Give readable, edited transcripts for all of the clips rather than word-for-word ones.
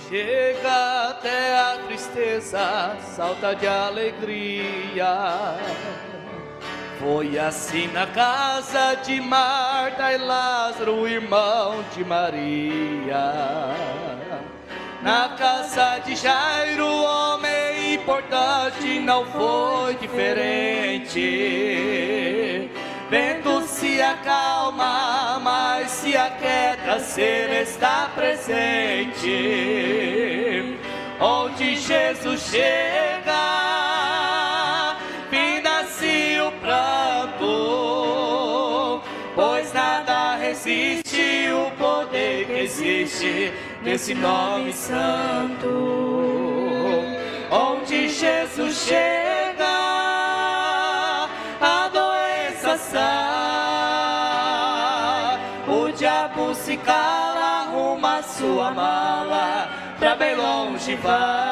chega até a tristeza, salta de alegria. Foi assim na casa de Marta e Lázaro, irmão de Maria. Na casa de Jairo, homem importante, não foi diferente. Vento se acalma, mas se aquieta, Ele está presente. Onde Jesus chega, finda-se o pranto, pois nada resiste o poder que existe nesse nome santo. Onde Jesus chega, a doença sai, o diabo se cala, arruma sua mala, pra bem longe vai.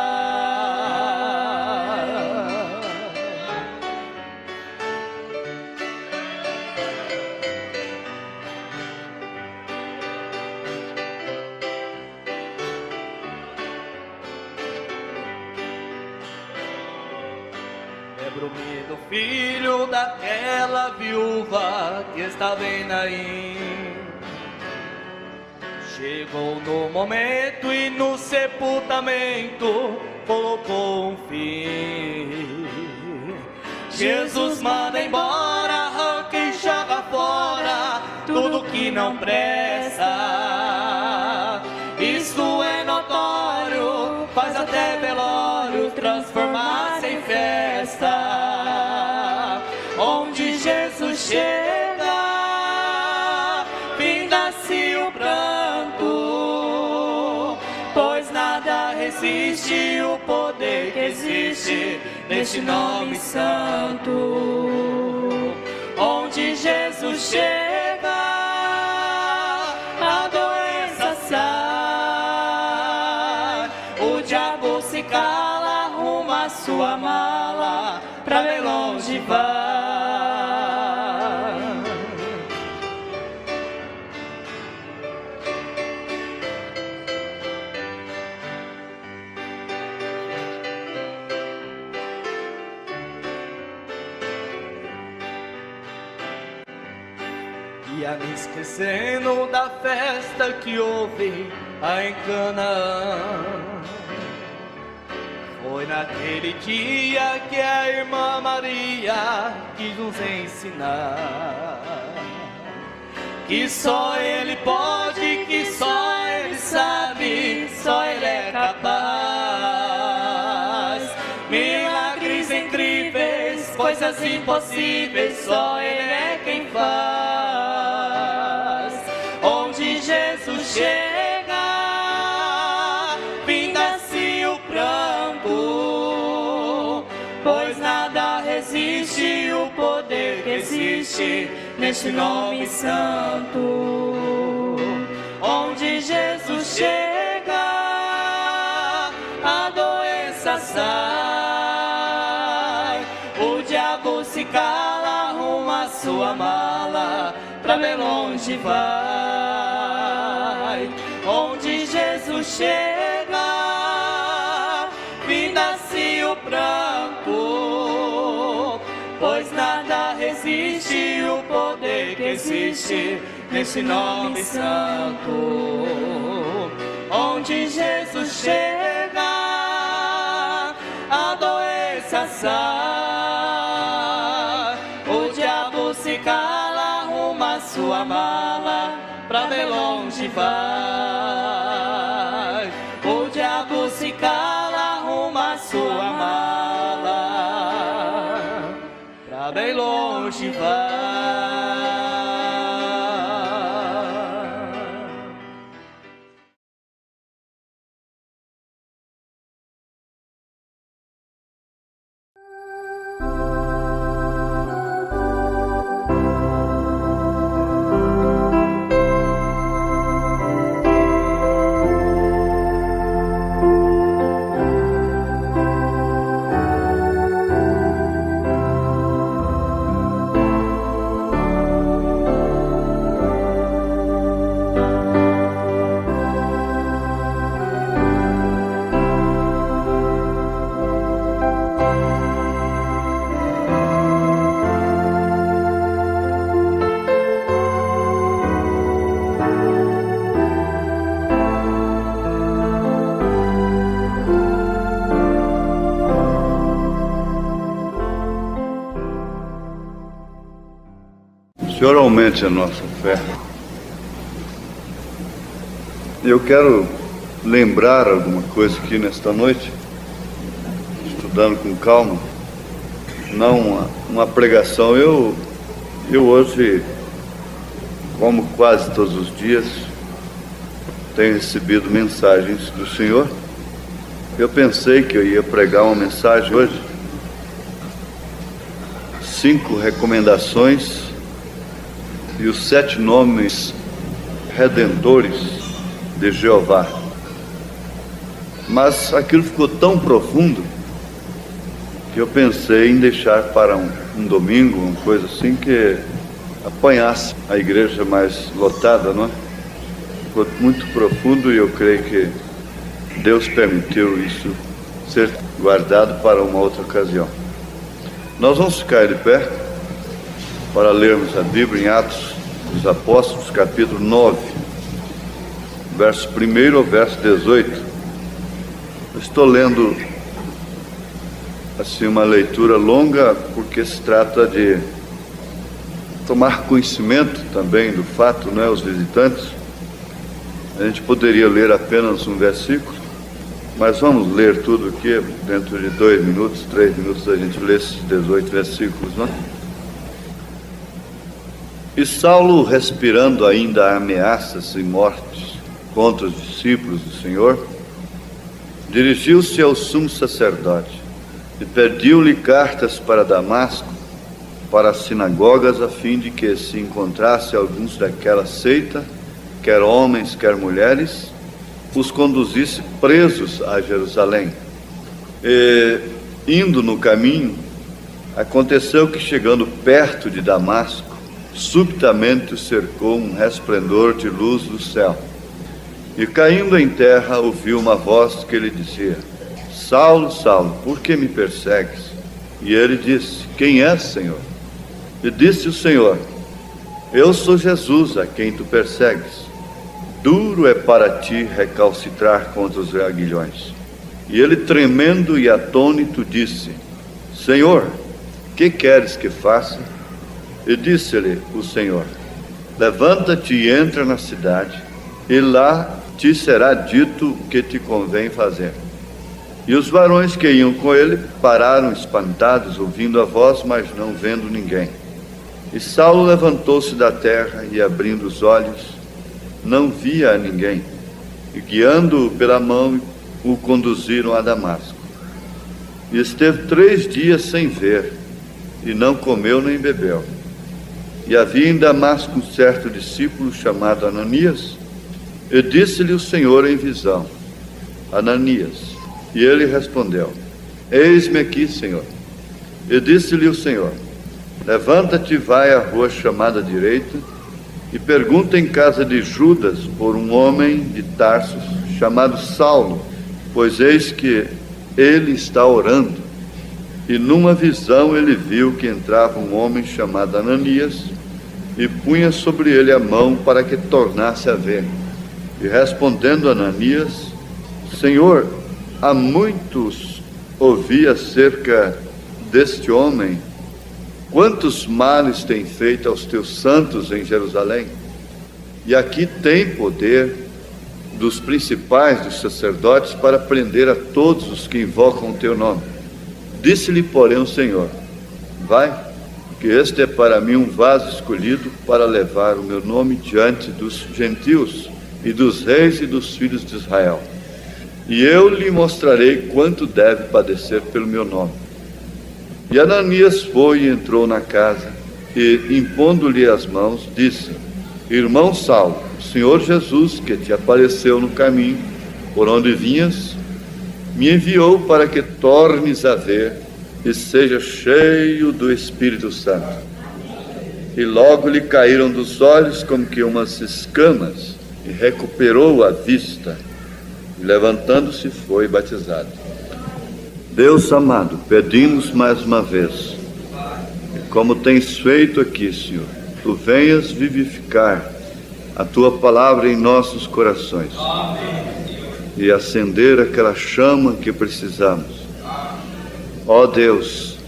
Lembro-me do filho daquela viúva que estava em Naim. Chegou no momento e no sepultamento colocou um fim. Jesus manda embora, arranca e joga fora tudo que não presta. Isso é notório, faz até velório transformar-se em festa. Onde Jesus chega, finda-se o pranto, pois nada resiste o poder que existe neste nome santo. Onde Jesus chega, a doença sai, o diabo se cala, arruma sua mala, pra bem longe vai. Ia me esquecendo da festa que houve lá em Canaã. Foi naquele dia que a irmã Maria quis nos ensinar que só Ele pode, que só Ele sabe, só Ele é capaz. Milagres incríveis, coisas impossíveis, só Ele é quem faz. Onde Jesus chega, finda-se o pranto, pois nada resiste o poder que existe neste nome santo. Onde Jesus chega, a doença sai, o diabo se cala, arruma sua mala, pra bem longe vai. Onde Jesus chega, finda-se o pranto, pois nada resiste o poder que existe nesse nome santo. Onde Jesus chega, a doença sai, o diabo se cala, arruma sua mala, pra bem longe vai. O diabo se cala, arruma sua mala, pra bem longe vai. O Senhor aumente a nossa fé. Eu quero lembrar alguma coisa aqui nesta noite, estudando com calma, não uma pregação. Eu hoje, como quase todos os dias, tenho recebido mensagens do Senhor. Eu pensei que eu ia pregar uma mensagem hoje, 5 recomendações e os 7 nomes redentores de Jeová. Mas aquilo ficou tão profundo que eu pensei em deixar para um domingo, uma coisa assim, que apanhasse a igreja mais lotada, não é? Ficou muito profundo e eu creio que Deus permitiu isso ser guardado para uma outra ocasião. Nós vamos ficar de pé para lermos a Bíblia em Atos dos Apóstolos, capítulo 9, verso 1 ao verso 18. Eu estou lendo assim uma leitura longa porque se trata de tomar conhecimento também do fato, né, os visitantes. A gente poderia ler apenas um versículo, mas vamos ler tudo aqui, dentro de 2 minutos, 3 minutos, a gente lê esses 18 versículos, não é? E Saulo, respirando ainda ameaças e mortes contra os discípulos do Senhor, dirigiu-se ao sumo sacerdote e pediu-lhe cartas para Damasco, para as sinagogas, a fim de que se encontrasse alguns daquela seita, quer homens, quer mulheres, os conduzisse presos a Jerusalém. E, indo no caminho, aconteceu que, chegando perto de Damasco, subitamente o cercou um resplendor de luz do céu. E, caindo em terra, ouviu uma voz que lhe dizia: Saulo, Saulo, por que me persegues? E ele disse: Quem és, Senhor? E disse o Senhor: Eu sou Jesus, a quem tu persegues. Duro é para ti recalcitrar contra os aguilhões. E ele, tremendo e atônito, disse: Senhor, que queres que faça? E disse-lhe o Senhor: Levanta-te e entra na cidade, e lá te será dito o que te convém fazer. E os varões que iam com ele pararam espantados, ouvindo a voz, mas não vendo ninguém. E Saulo levantou-se da terra e, abrindo os olhos, não via a ninguém, e guiando-o pela mão, o conduziram a Damasco. E esteve 3 dias sem ver, e não comeu nem bebeu. E havia em Damasco um certo discípulo chamado Ananias, e disse-lhe o Senhor em visão: Ananias. E ele respondeu: Eis-me aqui, Senhor. E disse-lhe o Senhor: Levanta-te e vai à rua chamada direita, e pergunta em casa de Judas por um homem de Tarso chamado Saulo, pois eis que ele está orando. E numa visão ele viu que entrava um homem chamado Ananias, e punha sobre ele a mão para que tornasse a ver. E respondendo Ananias: Senhor, há muitos ouvi acerca deste homem, quantos males tem feito aos teus santos em Jerusalém? E aqui tem poder dos principais dos sacerdotes para prender a todos os que invocam o teu nome. Disse-lhe, porém, o Senhor: Vai, que este é para mim um vaso escolhido para levar o meu nome diante dos gentios e dos reis e dos filhos de Israel. E eu lhe mostrarei quanto deve padecer pelo meu nome. E Ananias foi e entrou na casa, e, impondo-lhe as mãos, disse: Irmão Saulo, o Senhor Jesus, que te apareceu no caminho por onde vinhas, me enviou para que tornes a ver e seja cheio do Espírito Santo. E logo lhe caíram dos olhos como que umas escamas, e recuperou a vista, e levantando-se foi batizado. Deus amado, pedimos mais uma vez, e como tens feito aqui, Senhor, tu venhas vivificar a tua palavra em nossos corações. E acender aquela chama que precisamos. Ó Deus,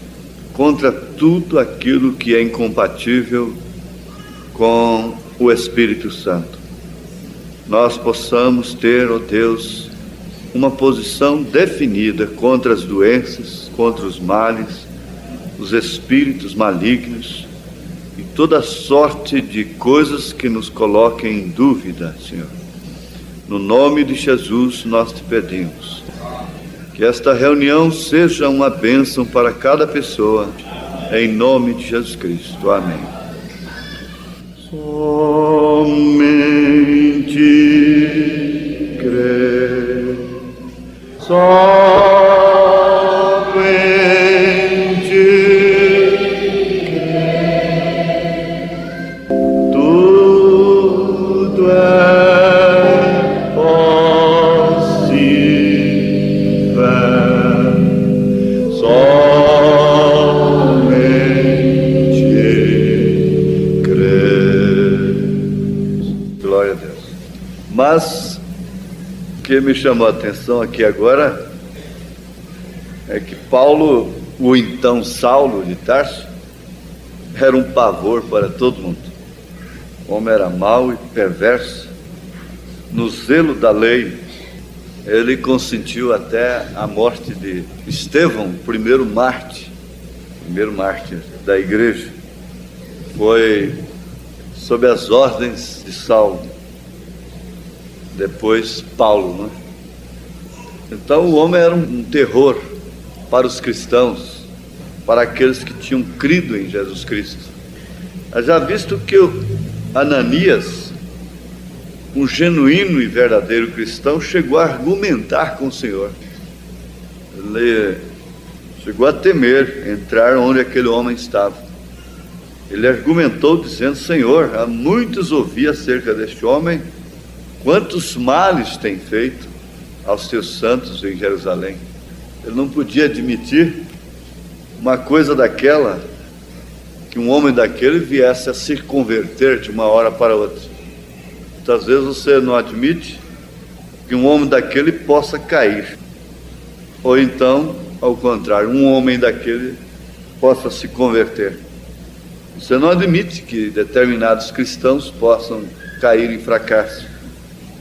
contra tudo aquilo que é incompatível com o Espírito Santo, nós possamos ter, ó Deus, uma posição definida contra as doenças, contra os males, os espíritos malignos e toda sorte de coisas que nos coloquem em dúvida, Senhor. No nome de Jesus nós te pedimos que esta reunião seja uma bênção para cada pessoa, em nome de Jesus Cristo. Amém. Somente crer, somente crer, tudo é possível, somente crer. Glória a Deus. Mas o que me chamou a atenção aqui agora é que Paulo, o então Saulo de Tarso, era um pavor para todo mundo. O homem era mau e perverso. No zelo da lei, ele consentiu até a morte de Estevão, primeiro mártir da igreja. Foi sob as ordens de Saulo, depois Paulo, né? Então o homem era um terror para os cristãos, para aqueles que tinham crido em Jesus Cristo. Já visto que o Ananias, um genuíno e verdadeiro cristão, chegou a argumentar com o Senhor. Ele chegou a temer entrar onde aquele homem estava. Ele argumentou dizendo: Senhor, há muitos ouvi acerca deste homem, quantos males tem feito aos teus santos em Jerusalém. Ele não podia admitir uma coisa daquela, que um homem daquele viesse a se converter de uma hora para outra. Muitas vezes você não admite que um homem daquele possa cair, ou então, ao contrário, um homem daquele possa se converter. Você não admite que determinados cristãos possam cair em fracasso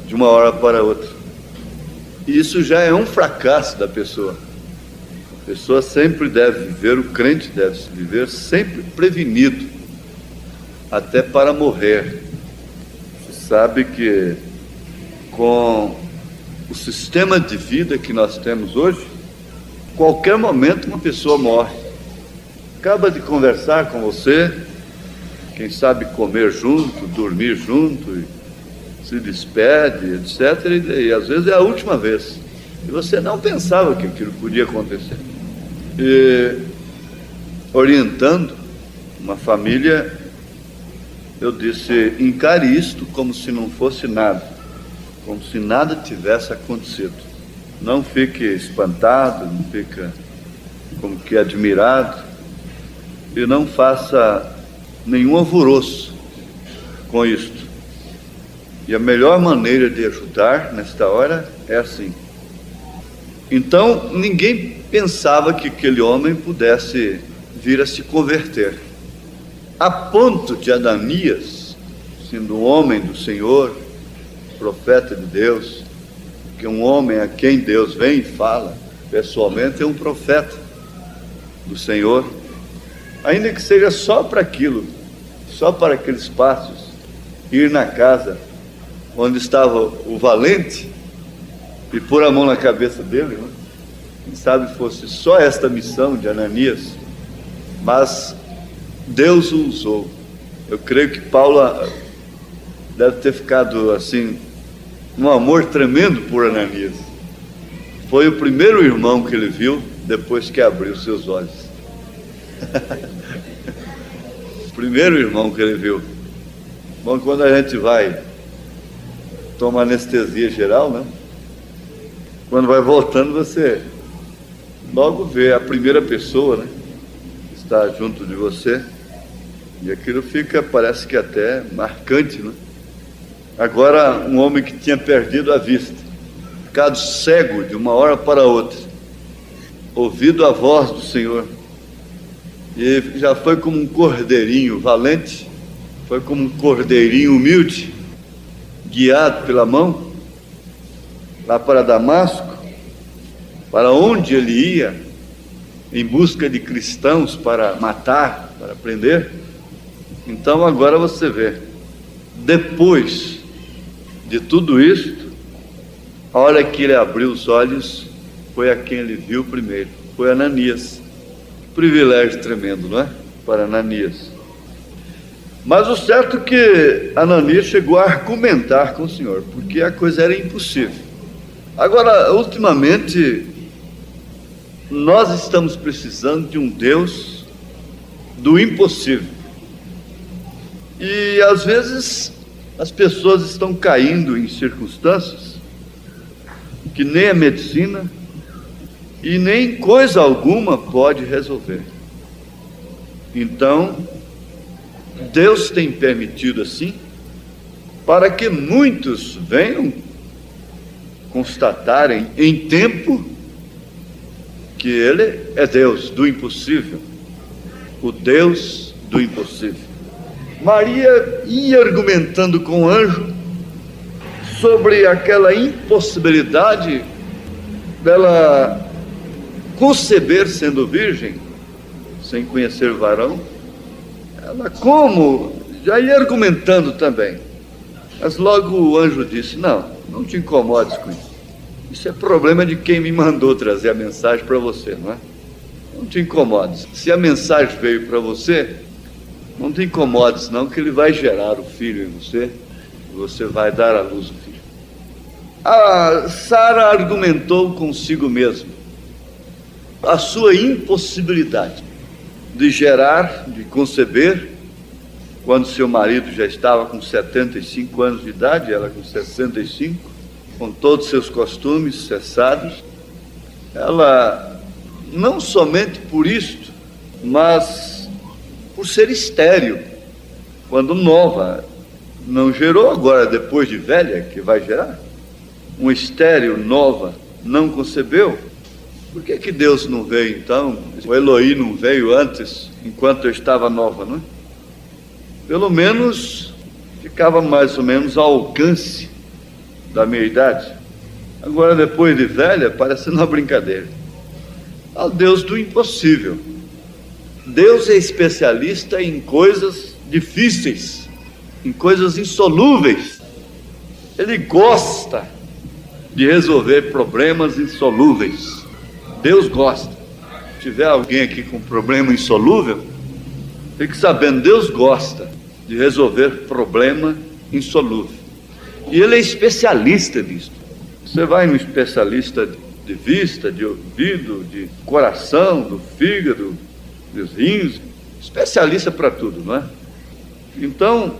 de uma hora para outra. E isso já é um fracasso da pessoa. A pessoa sempre deve viver, o crente deve viver sempre prevenido, até para morrer. Você sabe que com o sistema de vida que nós temos hoje, qualquer momento uma pessoa morre. Acaba de conversar com você, quem sabe comer junto, dormir junto, e se despede, etc. E às vezes é a última vez. E você não pensava que aquilo podia acontecer. E orientando uma família, eu disse: encare isto como se não fosse nada, como se nada tivesse acontecido. Não fique espantado, não fique como que admirado, e não faça nenhum alvoroço com isto. E a melhor maneira de ajudar nesta hora é assim. Então ninguém pensava que aquele homem pudesse vir a se converter, a ponto de Ananias, sendo um homem do Senhor, profeta de Deus, que um homem a quem Deus vem e fala pessoalmente é um profeta do Senhor, ainda que seja só para aquilo, só para aqueles passos, ir na casa onde estava o valente e pôr a mão na cabeça dele, né? Quem sabe fosse só esta missão de Ananias, mas Deus o usou. Eu creio que Paulo deve ter ficado assim, um amor tremendo por Ananias. Foi o primeiro irmão que ele viu depois que abriu seus olhos. O primeiro irmão que ele viu. Bom, quando a gente vai tomar anestesia geral, né? Quando vai voltando, você logo vê a primeira pessoa, né, que está junto de você, e aquilo fica, parece que até marcante, né? Agora, um homem que tinha perdido a vista, ficado cego de uma hora para outra, ouvido a voz do Senhor, e já foi como um cordeirinho valente, foi como um cordeirinho humilde, guiado pela mão, lá para Damasco, para onde ele ia, em busca de cristãos para matar, para prender. Então agora você vê, depois de tudo isto, a hora que ele abriu os olhos, foi a quem ele viu primeiro, foi Ananias. Privilégio tremendo, não é? Para Ananias. Mas o certo é que Ananias chegou a argumentar com o Senhor, porque a coisa era impossível. Agora, ultimamente, nós estamos precisando de um Deus do impossível. E às vezes as pessoas estão caindo em circunstâncias que nem a medicina e nem coisa alguma pode resolver. Então, Deus tem permitido assim, para que muitos venham constatarem em tempo que Ele é Deus do impossível, o Deus do impossível. Maria ia argumentando com o anjo sobre aquela impossibilidade dela conceber sendo virgem, sem conhecer varão. Ela já ia argumentando também, mas logo o anjo disse: não te incomodes com isso, isso é problema de quem me mandou trazer a mensagem para você, não é? Não te incomodes, se a mensagem veio para você, não te incomodes não, que ele vai gerar o filho em você, e você vai dar à luz o filho. A Sara argumentou consigo mesma a sua impossibilidade de gerar, de conceber, quando seu marido já estava com 75 anos de idade, ela com 65, com todos os seus costumes cessados. Ela, não somente por isto, mas por ser estéril, quando nova, não gerou, agora depois de velha que vai gerar. Uma estéril nova não concebeu. Por que Deus não veio então? O Eloí não veio antes, enquanto eu estava nova, não é? Pelo menos ficava mais ou menos ao alcance da minha idade. Agora, depois de velha, parece uma brincadeira. Ao Deus do impossível. Deus é especialista em coisas difíceis, em coisas insolúveis. Ele gosta de resolver problemas insolúveis. Deus gosta. Se tiver alguém aqui com problema insolúvel, fique sabendo, Deus gosta de resolver problema insolúvel. E Ele é especialista nisso. Você vai no especialista de vista, de ouvido, de coração, do fígado, dos rins, especialista para tudo, não é? Então,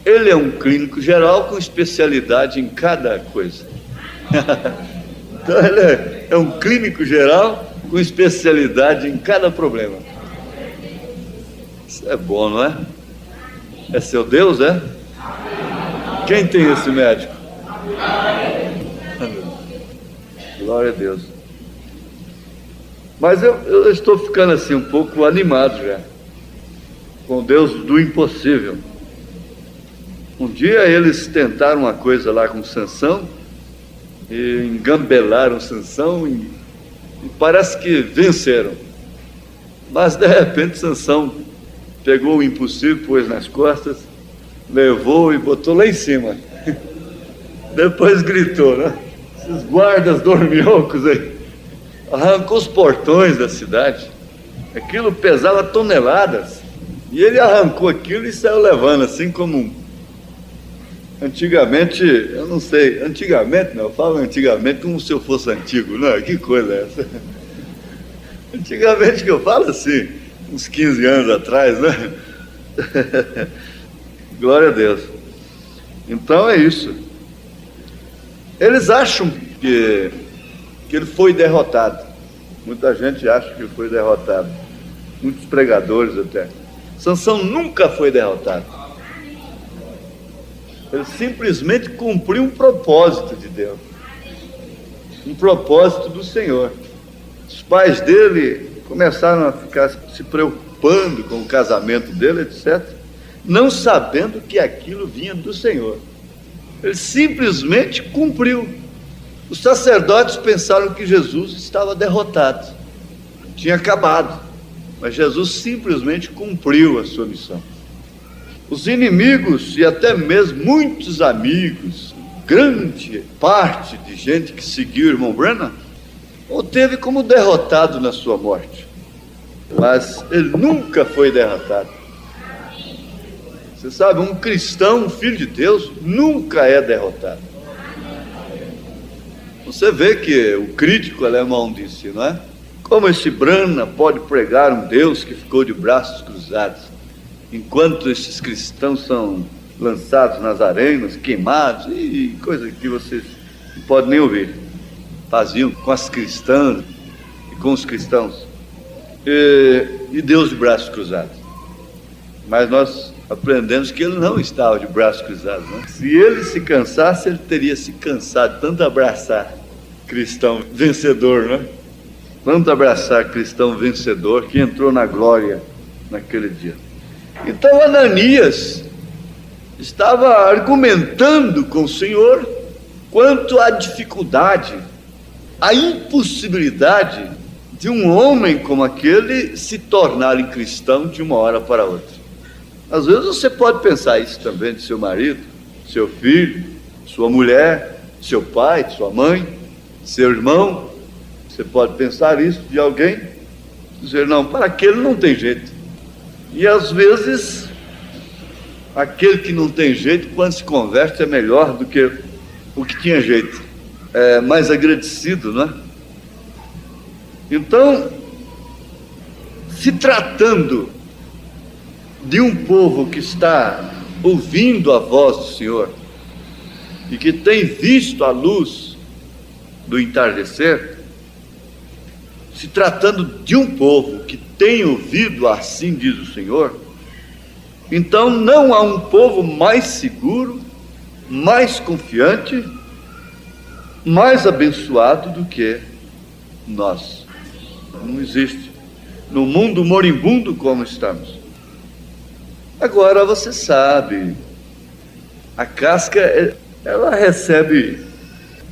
Ele é um clínico geral com especialidade em cada coisa. Então, Ele é um clínico geral com especialidade em cada problema. Isso é bom, não é? É seu Deus, é? Quem tem esse médico? Glória a Deus. Mas eu estou ficando assim um pouco animado já, com Deus do impossível. Um dia eles tentaram uma coisa lá com Sansão, e engambelaram Sansão, e parece que venceram. Mas de repente Sansão pegou o impossível, pôs nas costas, levou e botou lá em cima. Depois gritou, né? Esses guardas dorminhocos aí, arrancou os portões da cidade. Aquilo pesava toneladas, e ele arrancou aquilo e saiu levando, assim como antigamente, eu não sei, antigamente não, eu falo antigamente como se eu fosse antigo, não, que coisa é essa? Antigamente que eu falo assim, uns 15 anos atrás, né? Glória a Deus. Então é isso. Eles acham que ele foi derrotado. Muita gente acha que ele foi derrotado. Muitos pregadores até. Sansão nunca foi derrotado. Ele simplesmente cumpriu um propósito de Deus. Um propósito do Senhor. Os pais dele começaram a ficar se preocupando com o casamento dele, etc. não sabendo que aquilo vinha do Senhor. Ele simplesmente cumpriu. Os sacerdotes pensaram que Jesus estava derrotado, tinha acabado, mas Jesus simplesmente cumpriu a sua missão. Os inimigos e até mesmo muitos amigos, grande parte de gente que seguiu o irmão Branham, o teve como derrotado na sua morte, mas ele nunca foi derrotado. Você sabe, um cristão, um filho de Deus, nunca é derrotado. Você vê que o crítico alemão disse, não é? Como esse Branham pode pregar um Deus que ficou de braços cruzados, enquanto esses cristãos são lançados nas arenas, queimados, e coisa que vocês não podem nem ouvir. Faziam com as cristãs e com os cristãos. E Deus de braços cruzados. Mas nós aprendemos que ele não estava de braços cruzados, né? Se ele se cansasse, ele teria se cansado de tanto abraçar cristão vencedor, né? Tanto abraçar cristão vencedor que entrou na glória naquele dia. Então Ananias estava argumentando com o Senhor quanto à dificuldade, a impossibilidade de um homem como aquele se tornar cristão de uma hora para outra. Às vezes você pode pensar isso também de seu marido, seu filho, sua mulher, seu pai, sua mãe, seu irmão. Você pode pensar isso de alguém, dizer, não, para aquele não tem jeito. E às vezes, aquele que não tem jeito, quando se converte, é melhor do que o que tinha jeito. É mais agradecido, não é? Então, se tratando de um povo que está ouvindo a voz do Senhor e que tem visto a luz do entardecer, se tratando de um povo que tem ouvido, assim diz o Senhor, então não há um povo mais seguro, mais confiante, mais abençoado do que nós. Não existe. No mundo moribundo como estamos. Agora você sabe, a casca, ela recebe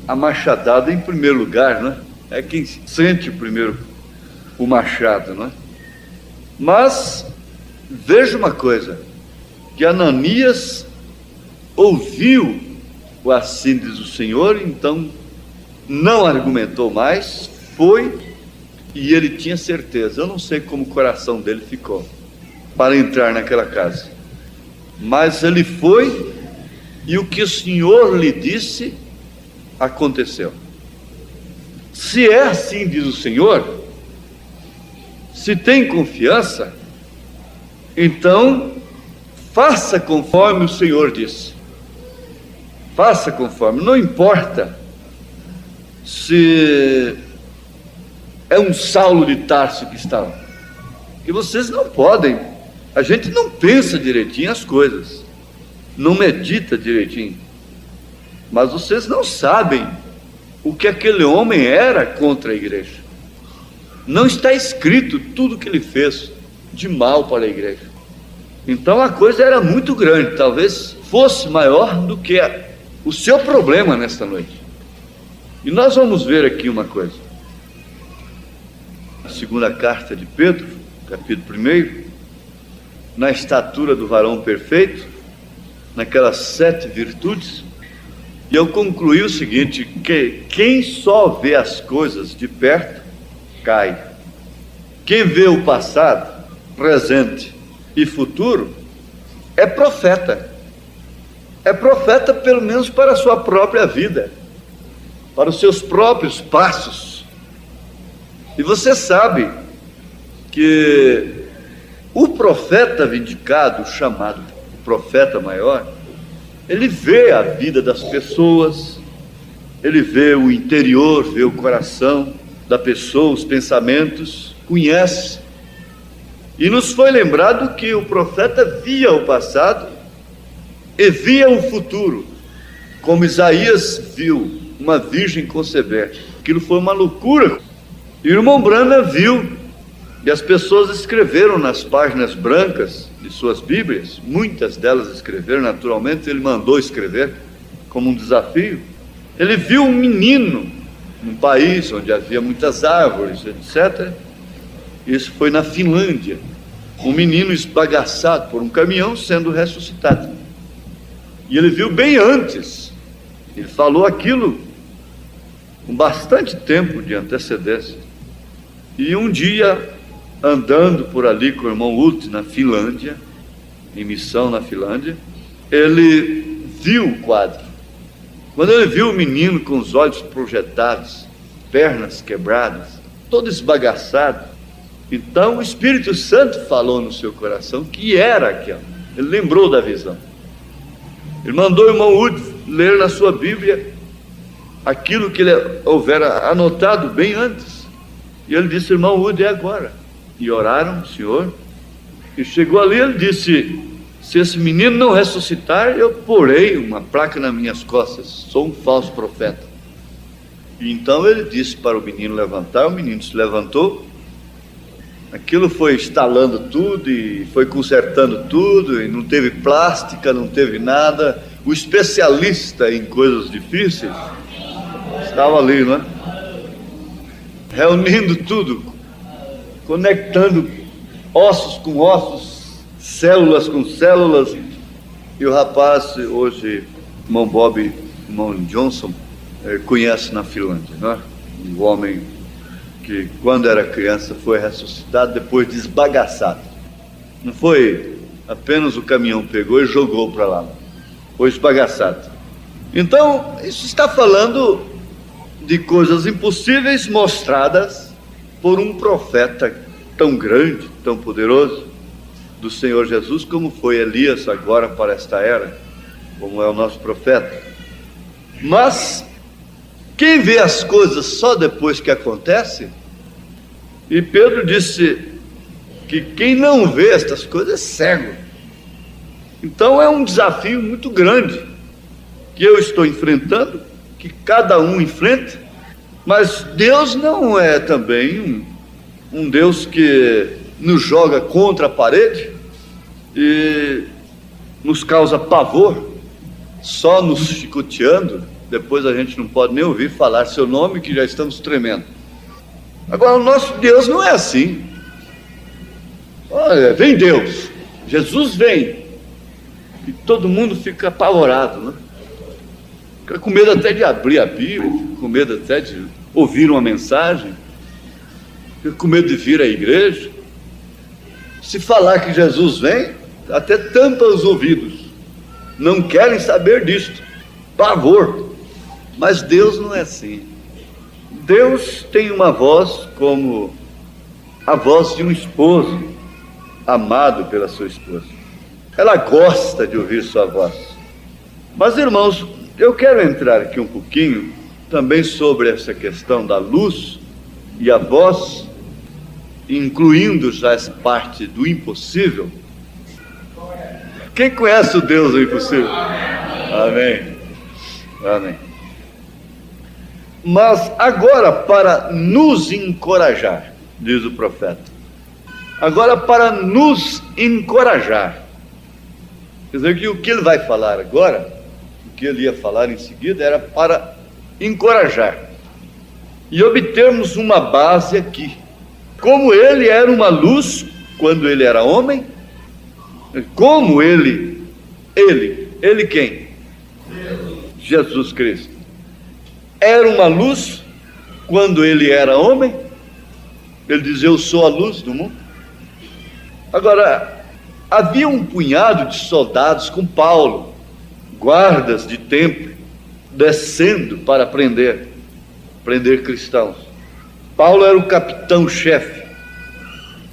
a machadada em primeiro lugar, né? É quem sente primeiro o machado, não é? Mas veja uma coisa, que Ananias ouviu o assim diz o Senhor, então não argumentou mais, foi, e ele tinha certeza. Eu não sei como o coração dele ficou para entrar naquela casa, mas ele foi, e o que o Senhor lhe disse aconteceu. Se é assim diz o Senhor, se tem confiança, então faça conforme o Senhor disse. Faça conforme, não importa se é um Saulo de Tarso que está lá, que vocês não podem, a gente não pensa direitinho as coisas, não medita direitinho, mas vocês não sabem o que aquele homem era contra a igreja. Não está escrito tudo que ele fez de mal para a igreja. Então a coisa era muito grande, talvez fosse maior do que o seu problema nesta noite. E nós vamos ver aqui uma coisa. A segunda carta de Pedro, capítulo 1, na estatura do varão perfeito, naquelas 7 virtudes, e eu concluí o seguinte, que quem só vê as coisas de perto, cai. Quem vê o passado, presente e futuro, é profeta. É profeta pelo menos para a sua própria vida, para os seus próprios passos. E você sabe que o profeta vindicado, chamado profeta maior, ele vê a vida das pessoas, ele vê o interior, vê o coração da pessoa, os pensamentos, conhece. E nos foi lembrado que o profeta via o passado e via o futuro, como Isaías viu uma virgem conceber. Aquilo foi uma loucura. E o irmão Branham viu E as pessoas escreveram nas páginas brancas de suas Bíblias, muitas delas escreveram, naturalmente, ele mandou escrever como um desafio. Ele viu um menino num país onde havia muitas árvores, etc. Isso foi na Finlândia. Um menino esbagaçado por um caminhão sendo ressuscitado. E ele viu bem antes. Ele falou aquilo com bastante tempo de antecedência. E um dia, andando por ali com o irmão Wood na Finlândia, em missão na Finlândia, ele viu o quadro. Quando ele viu o menino com os olhos projetados, pernas quebradas, todo esbagaçado, então o Espírito Santo falou no seu coração que era aquela. Ele lembrou da visão. Ele mandou o irmão Wood ler na sua Bíblia aquilo que ele houvera anotado bem antes. E ele disse: irmão Wood, é agora. E oraram, Senhor. E chegou ali, ele disse: se esse menino não ressuscitar, eu porei uma placa nas minhas costas, sou um falso profeta. E então ele disse para o menino levantar, o menino se levantou. Aquilo foi instalando tudo e foi consertando tudo, e não teve plástica, não teve nada. O especialista em coisas difíceis estava ali, não é? Reunindo tudo, conectando ossos com ossos, células com células. E o rapaz, hoje, irmão Bob, irmão Johnson, conhece na Finlândia, não é? Um homem que quando era criança foi ressuscitado depois de esbagaçado. Não foi apenas o caminhão pegou e jogou para lá, foi esbagaçado. Então, isso está falando de coisas impossíveis mostradas por um profeta tão grande, tão poderoso, do Senhor Jesus, como foi Elias agora para esta era, como é o nosso profeta. Mas quem vê as coisas só depois que acontece, e Pedro disse que quem não vê estas coisas é cego. Então é um desafio muito grande que eu estou enfrentando, que cada um enfrenta, mas Deus não é também um Deus que nos joga contra a parede e nos causa pavor, só nos chicoteando. Depois a gente não pode nem ouvir falar seu nome, que já estamos tremendo. Agora, o nosso Deus não é assim. Olha, vem Deus, Jesus vem, e todo mundo fica apavorado, né? Fica com medo até de abrir a Bíblia, fica com medo até de ouvir uma mensagem, fica com medo de vir à igreja. Se falar que Jesus vem, até tampa os ouvidos, não querem saber disto, pavor. Mas Deus não é assim. Deus tem uma voz como a voz de um esposo amado pela sua esposa. Ela gosta de ouvir sua voz. Mas, irmãos, eu quero entrar aqui um pouquinho também sobre essa questão da luz e a voz, incluindo já essa parte do impossível. Quem conhece o Deus do impossível? Amém. Amém. Mas agora, para nos encorajar, diz o profeta, agora para nos encorajar, quer dizer que o que ele vai falar agora, o que ele ia falar em seguida, era para encorajar e obtermos uma base aqui. Como ele era uma luz quando ele era homem, como ele quem? Jesus Cristo. Era uma luz quando ele era homem. Ele diz: eu sou a luz do mundo. Agora, havia um punhado de soldados com Paulo, guardas de templo, descendo para prender cristãos. Paulo era o capitão-chefe,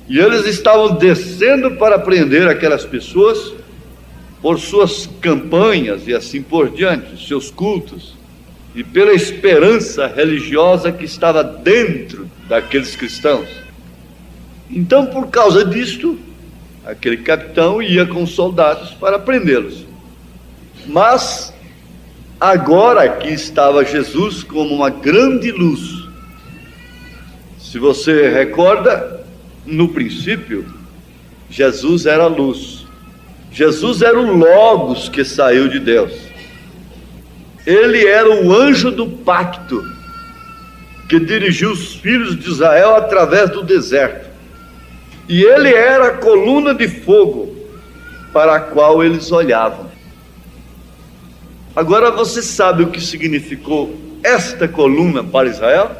e eles estavam descendo para prender aquelas pessoas por suas campanhas e assim por diante, seus cultos, e pela esperança religiosa que estava dentro daqueles cristãos. Então, por causa disto, aquele capitão ia com soldados para prendê-los. Mas agora aqui estava Jesus como uma grande luz. Se você recorda, no princípio, Jesus era a luz. Jesus era o Logos que saiu de Deus. Ele era o anjo do pacto que dirigiu os filhos de Israel através do deserto. E ele era a coluna de fogo para a qual eles olhavam. Agora você sabe o que significou esta coluna para Israel?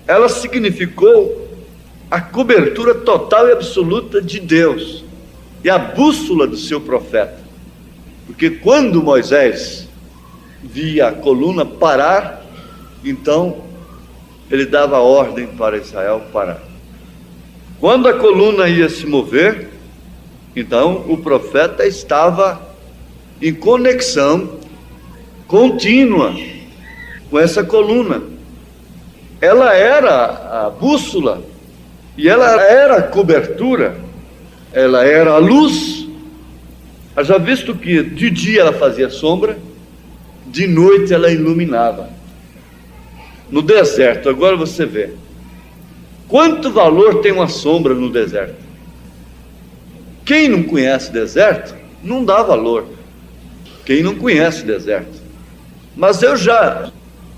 Ela significou a cobertura total e absoluta de Deus e a bússola do seu profeta. Porque quando Moisés via a coluna parar, então ele dava ordem para Israel parar. Quando a coluna ia se mover, então o profeta estava em conexão contínua com essa coluna. Ela era a bússola e ela era a cobertura, ela era a luz. Já visto que de dia ela fazia sombra, de noite ela iluminava. No deserto, agora você vê quanto valor tem uma sombra no deserto. Quem não conhece deserto não dá valor. Quem não conhece deserto. Mas eu já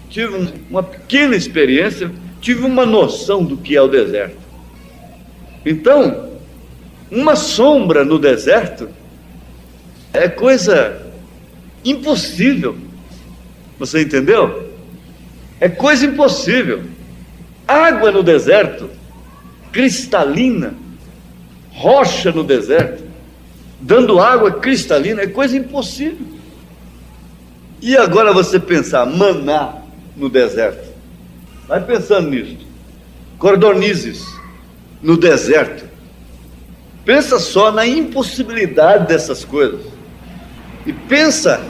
tive uma pequena experiência, tive uma noção do que é o deserto. Então, uma sombra no deserto é coisa impossível. Você entendeu? É coisa impossível. Água no deserto, cristalina, rocha no deserto, dando água cristalina, é coisa impossível. E agora você pensar, maná no deserto. Vai pensando nisso. Cordonizes no deserto. Pensa só na impossibilidade dessas coisas. E pensa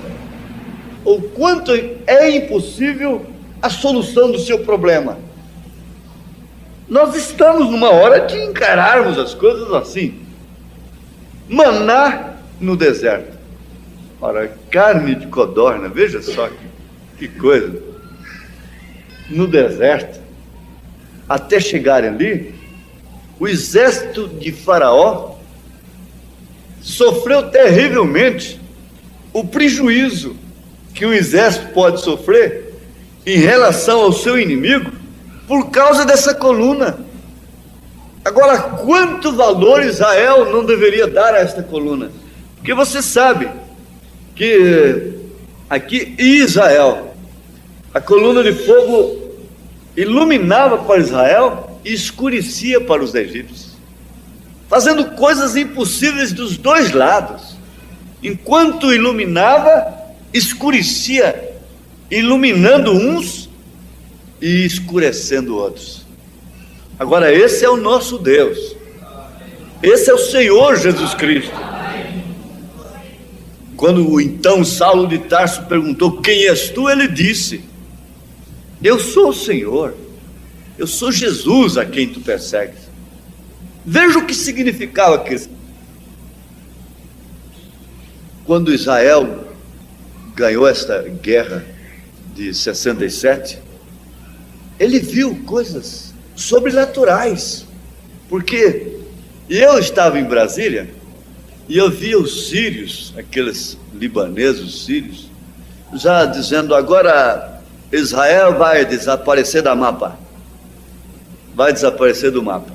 o quanto é impossível a solução do seu problema. Nós estamos numa hora de encararmos as coisas assim. Maná no deserto. Ora, carne de codorna, veja só que coisa. No deserto, até chegarem ali, o exército de Faraó sofreu terrivelmente o prejuízo que um exército pode sofrer em relação ao seu inimigo por causa dessa coluna. Agora, quanto valor Israel não deveria dar a esta coluna? Porque você sabe que aqui em Israel, a coluna de fogo iluminava para Israel e escurecia para os egípcios, fazendo coisas impossíveis dos dois lados. Enquanto iluminava, escurecia, iluminando uns e escurecendo outros. Agora, esse é o nosso Deus, esse é o Senhor Jesus Cristo. Quando então Saulo de Tarso perguntou: quem és tu? Ele disse: eu sou o Senhor, eu sou Jesus a quem tu persegues. Veja o que significava aquilo. Quando Israel ganhou esta guerra de 67, ele viu coisas sobrenaturais, porque eu estava em Brasília e eu via os sírios, aqueles libaneses sírios, já dizendo: agora Israel vai desaparecer da mapa, vai desaparecer do mapa.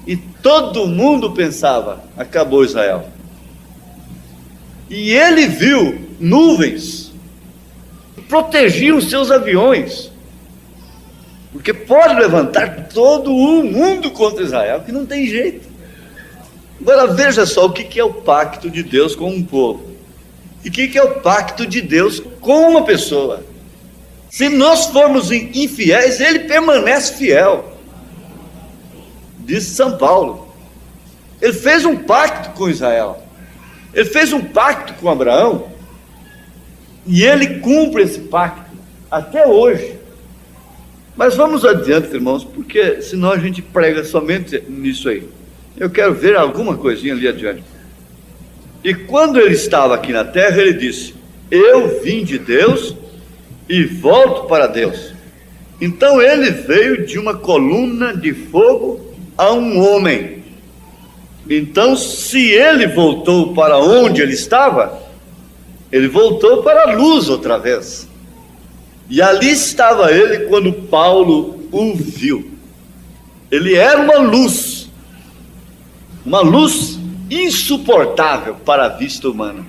E todo mundo pensava: acabou Israel. E ele viu nuvens que protegiam seus aviões, porque pode levantar todo o mundo contra Israel, que não tem jeito. Agora veja só o que é o pacto de Deus com um povo, e o que é o pacto de Deus com uma pessoa. Se nós formos infiéis, ele permanece fiel. Diz São Paulo. Ele fez um pacto com Israel, ele fez um pacto com Abraão, e ele cumpre esse pacto até hoje. Mas vamos adiante, irmãos, porque senão a gente prega somente nisso aí. Eu quero ver alguma coisinha ali adiante. E quando ele estava aqui na terra, ele disse: eu vim de Deus e volto para Deus. Então ele veio de uma coluna de fogo a um homem. Então, se ele voltou para onde ele estava, ele voltou para a luz outra vez. E ali estava ele quando Paulo o viu. Ele era uma luz insuportável para a vista humana.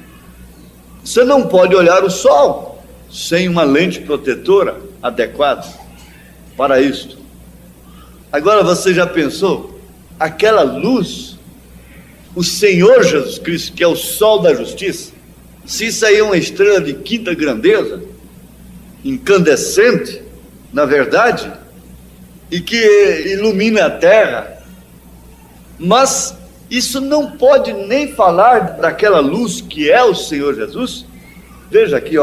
Você não pode olhar o sol sem uma lente protetora adequada para isto. Agora, você já pensou? Aquela luz, o Senhor Jesus Cristo, que é o sol da justiça, se isso aí é uma estrela de quinta grandeza, incandescente, na verdade, e que ilumina a terra, mas isso não pode nem falar daquela luz que é o Senhor Jesus. Veja aqui,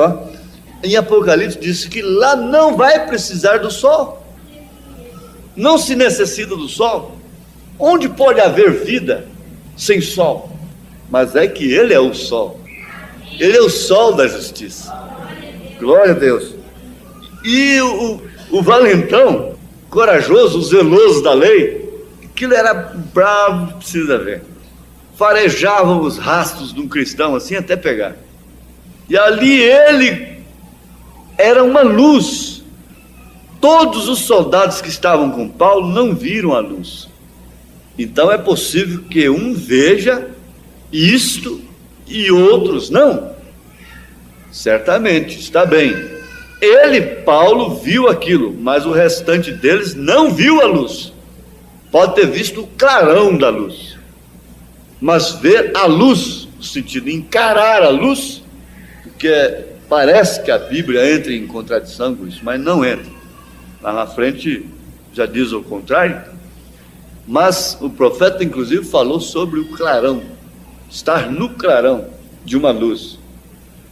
em Apocalipse diz que lá não vai precisar do sol, não se necessita do sol. Onde pode haver vida sem sol? Mas é que ele é o sol, ele é o sol da justiça. Glória a Deus. E o valentão, corajoso, o zeloso da lei, aquilo era bravo, precisa ver. Farejavam os rastros de um cristão assim até pegar. E ali ele era uma luz. Todos os soldados que estavam com Paulo não viram a luz. Então é possível que um veja isto e outros não. Certamente, está bem. Ele, Paulo, viu aquilo, mas o restante deles não viu a luz. Pode ter visto o clarão da luz, mas ver a luz, no sentido de encarar a luz, porque parece que a Bíblia entra em contradição com isso, mas não entra. Lá na frente já diz o contrário. Mas o profeta inclusive falou sobre o clarão, estar no clarão de uma luz.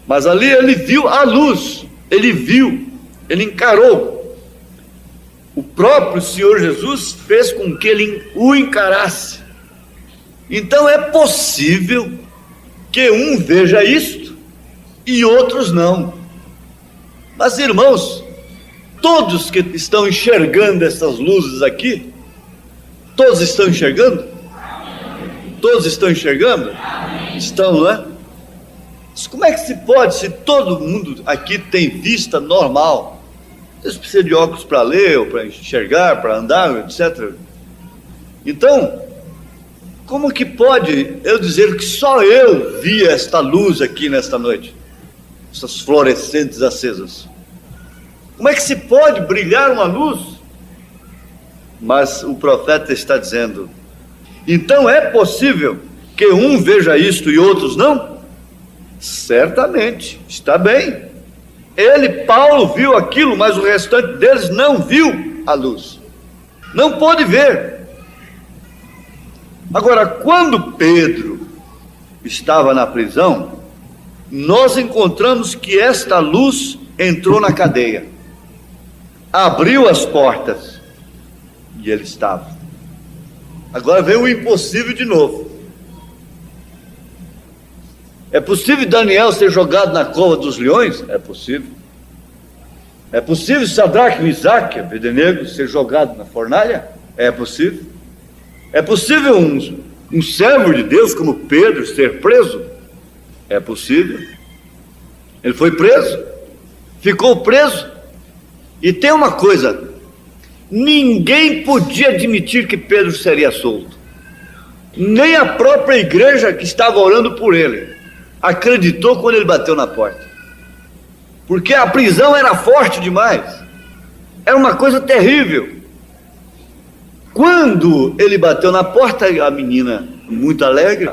Mas ali ele viu a luz, ele viu, ele encarou. O próprio Senhor Jesus fez com que ele o encarasse. Então é possível que um veja isto e outros não. Mas, irmãos, todos que estão enxergando essas luzes aqui, todos estão enxergando? Todos estão enxergando? Estão, não é? Mas como é que se pode, se todo mundo aqui tem vista normal? Você precisa de óculos para ler, ou para enxergar, para andar, etc. Então, como que pode eu dizer que só eu vi esta luz aqui nesta noite? Essas fluorescentes acesas. Como é que se pode brilhar uma luz? Mas o profeta está dizendo, então é possível que um veja isto e outros não? Certamente, está bem. Ele, Paulo, viu aquilo, mas o restante deles não viu a luz, não pôde ver. Agora, quando Pedro estava na prisão, nós encontramos que esta luz entrou na cadeia, abriu as portas, e ele estava. Agora vem o impossível de novo. É possível Daniel ser jogado na cova dos leões? É possível. É possível Sadraque, Misaque, Abednego ser jogado na fornalha? É possível. É possível um servo de Deus como Pedro ser preso? É possível. Ele foi preso, ficou preso. E tem uma coisa, ninguém podia admitir que Pedro seria solto. Nem a própria igreja que estava orando por ele acreditou quando ele bateu na porta, porque a prisão era forte demais, era uma coisa terrível. Quando ele bateu na porta, a menina, muito alegre,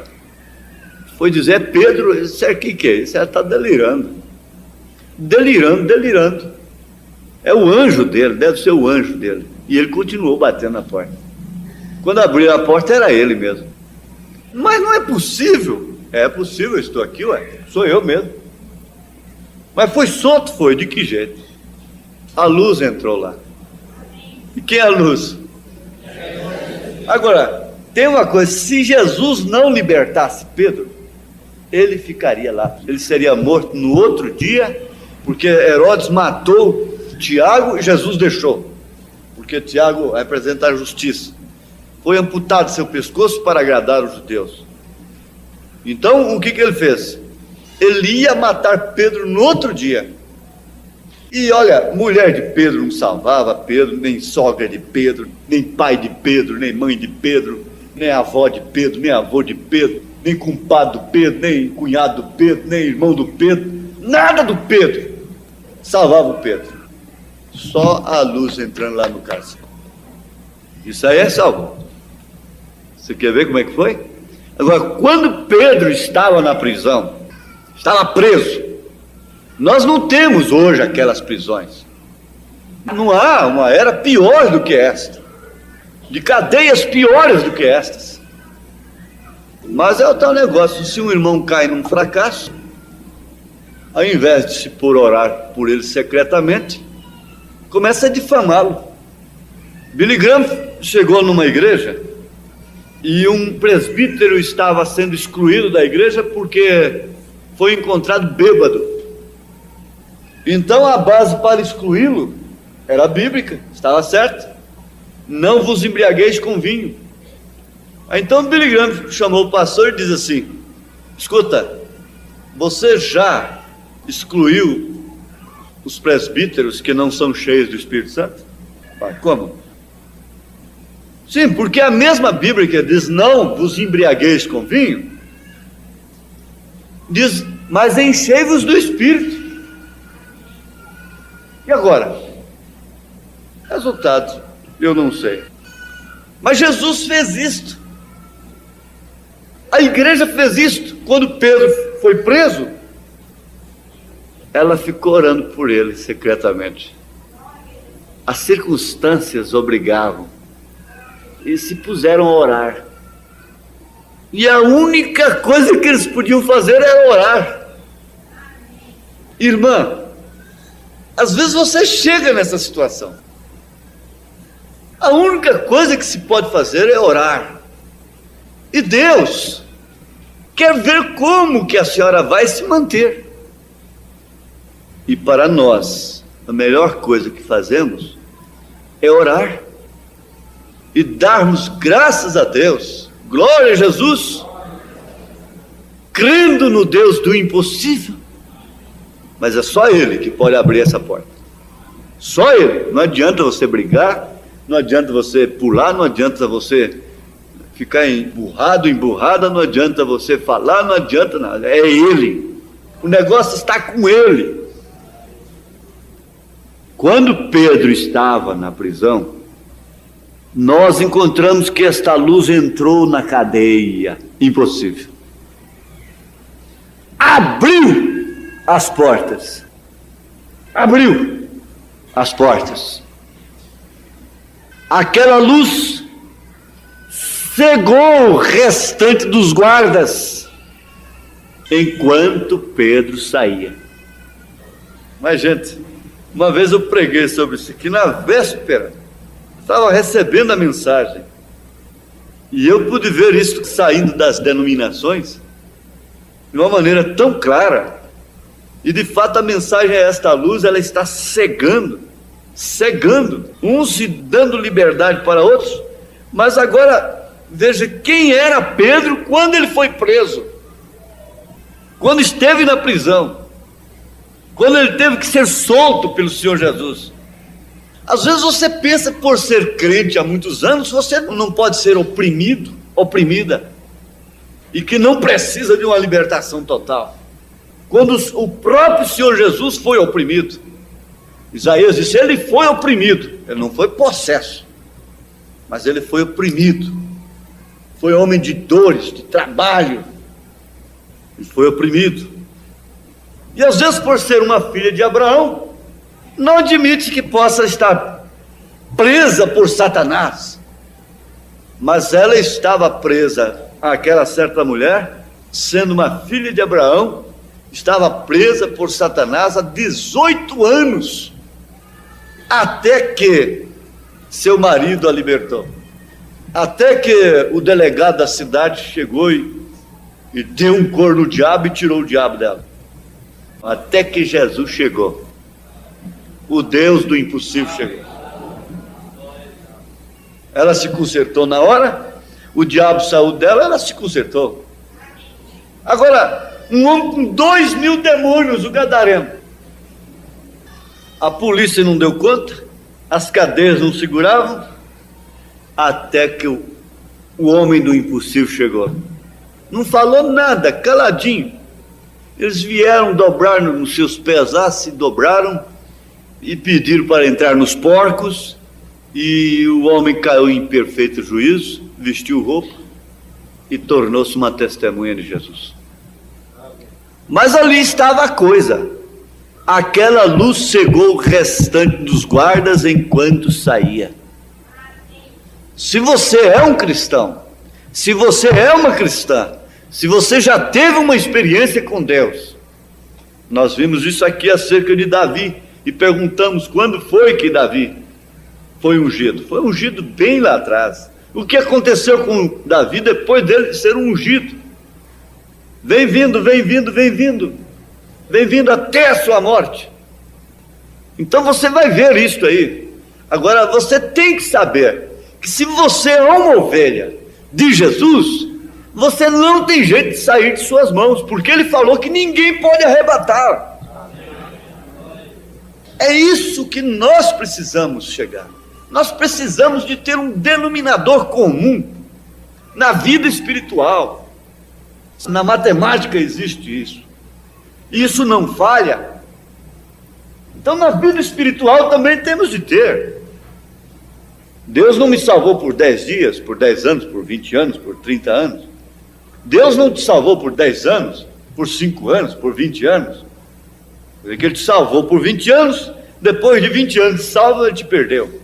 foi dizer: Pedro, isso aqui que é? Isso está delirando, é o anjo dele, deve ser o anjo dele. E ele continuou batendo na porta. Quando abriu a porta, era ele mesmo. Mas não é possível. É possível, eu estou aqui, sou eu mesmo. Mas foi solto, foi, de que jeito? A luz entrou lá. E quem é a luz? Agora, tem uma coisa, se Jesus não libertasse Pedro, ele ficaria lá, ele seria morto no outro dia, porque Herodes matou Tiago e Jesus deixou, porque Tiago representa a justiça, foi amputado seu pescoço para agradar os judeus. Então, o que ele fez? Ele ia matar Pedro no outro dia. E olha, mulher de Pedro não salvava Pedro, nem sogra de Pedro, nem pai de Pedro, nem mãe de Pedro, nem avó de Pedro, nem avô de Pedro, nem compadre do Pedro, nem cunhado do Pedro, nem irmão do Pedro, nada do Pedro salvava o Pedro. Só a luz entrando lá no cárcere. Isso aí é salvo. Você quer ver como é que foi? Agora, quando Pedro estava na prisão, estava preso, nós não temos hoje aquelas prisões. Não há uma era pior do que esta, de cadeias piores do que estas. Mas é o tal negócio, se um irmão cai num fracasso, ao invés de se pôr a orar por ele secretamente, começa a difamá-lo. Billy Graham chegou numa igreja e um presbítero estava sendo excluído da igreja porque foi encontrado bêbado. Então a base para excluí-lo era bíblica, estava certo. Não vos embriagueis com vinho. Então Billy Graham chamou o pastor e diz assim: escuta, você já excluiu os presbíteros que não são cheios do Espírito Santo? Ah, como? Sim, porque a mesma Bíblia que diz não vos embriagueis com vinho, diz, mas enchei-vos do Espírito. E agora? Resultado, eu não sei. Mas Jesus fez isto. A igreja fez isto. Quando Pedro foi preso, ela ficou orando por ele secretamente. As circunstâncias obrigavam. E se puseram a orar. E a única coisa que eles podiam fazer era orar. Irmã, às vezes você chega nessa situação. A única coisa que se pode fazer é orar. E Deus quer ver como que a senhora vai se manter. E para nós, a melhor coisa que fazemos é orar e darmos graças a Deus, glória a Jesus, crendo no Deus do impossível. Mas é só Ele que pode abrir essa porta. Só Ele. Não adianta você brigar, não adianta você pular, não adianta você ficar emburrada, não adianta você falar, não adianta nada. É Ele. O negócio está com Ele. Quando Pedro estava na prisão, nós encontramos que esta luz entrou na cadeia. Impossível. Abriu as portas. Abriu as portas. Aquela luz cegou o restante dos guardas enquanto Pedro saía. Mas, gente, uma vez eu preguei sobre isso aqui na véspera. Estava recebendo a mensagem e eu pude ver isso saindo das denominações de uma maneira tão clara. E de fato a mensagem é esta: luz, ela está cegando, uns se dando liberdade para outros. Mas agora veja quem era Pedro quando ele foi preso, quando esteve na prisão, quando ele teve que ser solto pelo Senhor Jesus. Às vezes você pensa que por ser crente há muitos anos, você não pode ser oprimido, oprimida, e que não precisa de uma libertação total. Quando o próprio Senhor Jesus foi oprimido, Isaías disse, ele foi oprimido, ele não foi possesso, mas ele foi oprimido, foi homem de dores, de trabalho, e foi oprimido. E às vezes por ser uma filha de Abraão, não admite que possa estar presa por Satanás, mas ela estava presa, aquela certa mulher, sendo uma filha de Abraão, estava presa por Satanás há 18 anos, até que seu marido a libertou, até que o delegado da cidade chegou e deu um cor no diabo e tirou o diabo dela, até que Jesus chegou. O Deus do impossível chegou. Ela se consertou na hora, o diabo saiu dela, ela se consertou. Agora, um homem com 2.000 demônios, o gadareno. A polícia não deu conta, as cadeias não seguravam, até que o homem do impossível chegou. Não falou nada, caladinho. Eles vieram dobrar nos seus pés lá, se dobraram e pediram para entrar nos porcos, e o homem caiu em perfeito juízo, vestiu roupa e tornou-se uma testemunha de Jesus. Mas ali estava a coisa. Aquela luz cegou o restante dos guardas enquanto saía. Se você é um cristão, se você é uma cristã, se você já teve uma experiência com Deus, nós vimos isso aqui acerca de Davi e perguntamos quando foi que Davi foi ungido. Foi ungido bem lá atrás. O que aconteceu com Davi depois dele ser ungido? Vem vindo, vem vindo, vem vindo, vem vindo até a sua morte. Então você vai ver isso aí. Agora você tem que saber que se você é uma ovelha de Jesus, você não tem jeito de sair de suas mãos, porque ele falou que ninguém pode arrebatar. É isso que nós precisamos chegar. Nós precisamos de ter um denominador comum na vida espiritual. Na matemática existe isso. E isso não falha. Então na vida espiritual também temos de ter. Deus não me salvou por 10 dias, por 10 anos, por 20 anos, por 30 anos. Deus não te salvou por 10 anos, por 5 anos, por 20 anos. Porque ele te salvou por 20 anos, depois de 20 anos de salvo, ele te perdeu.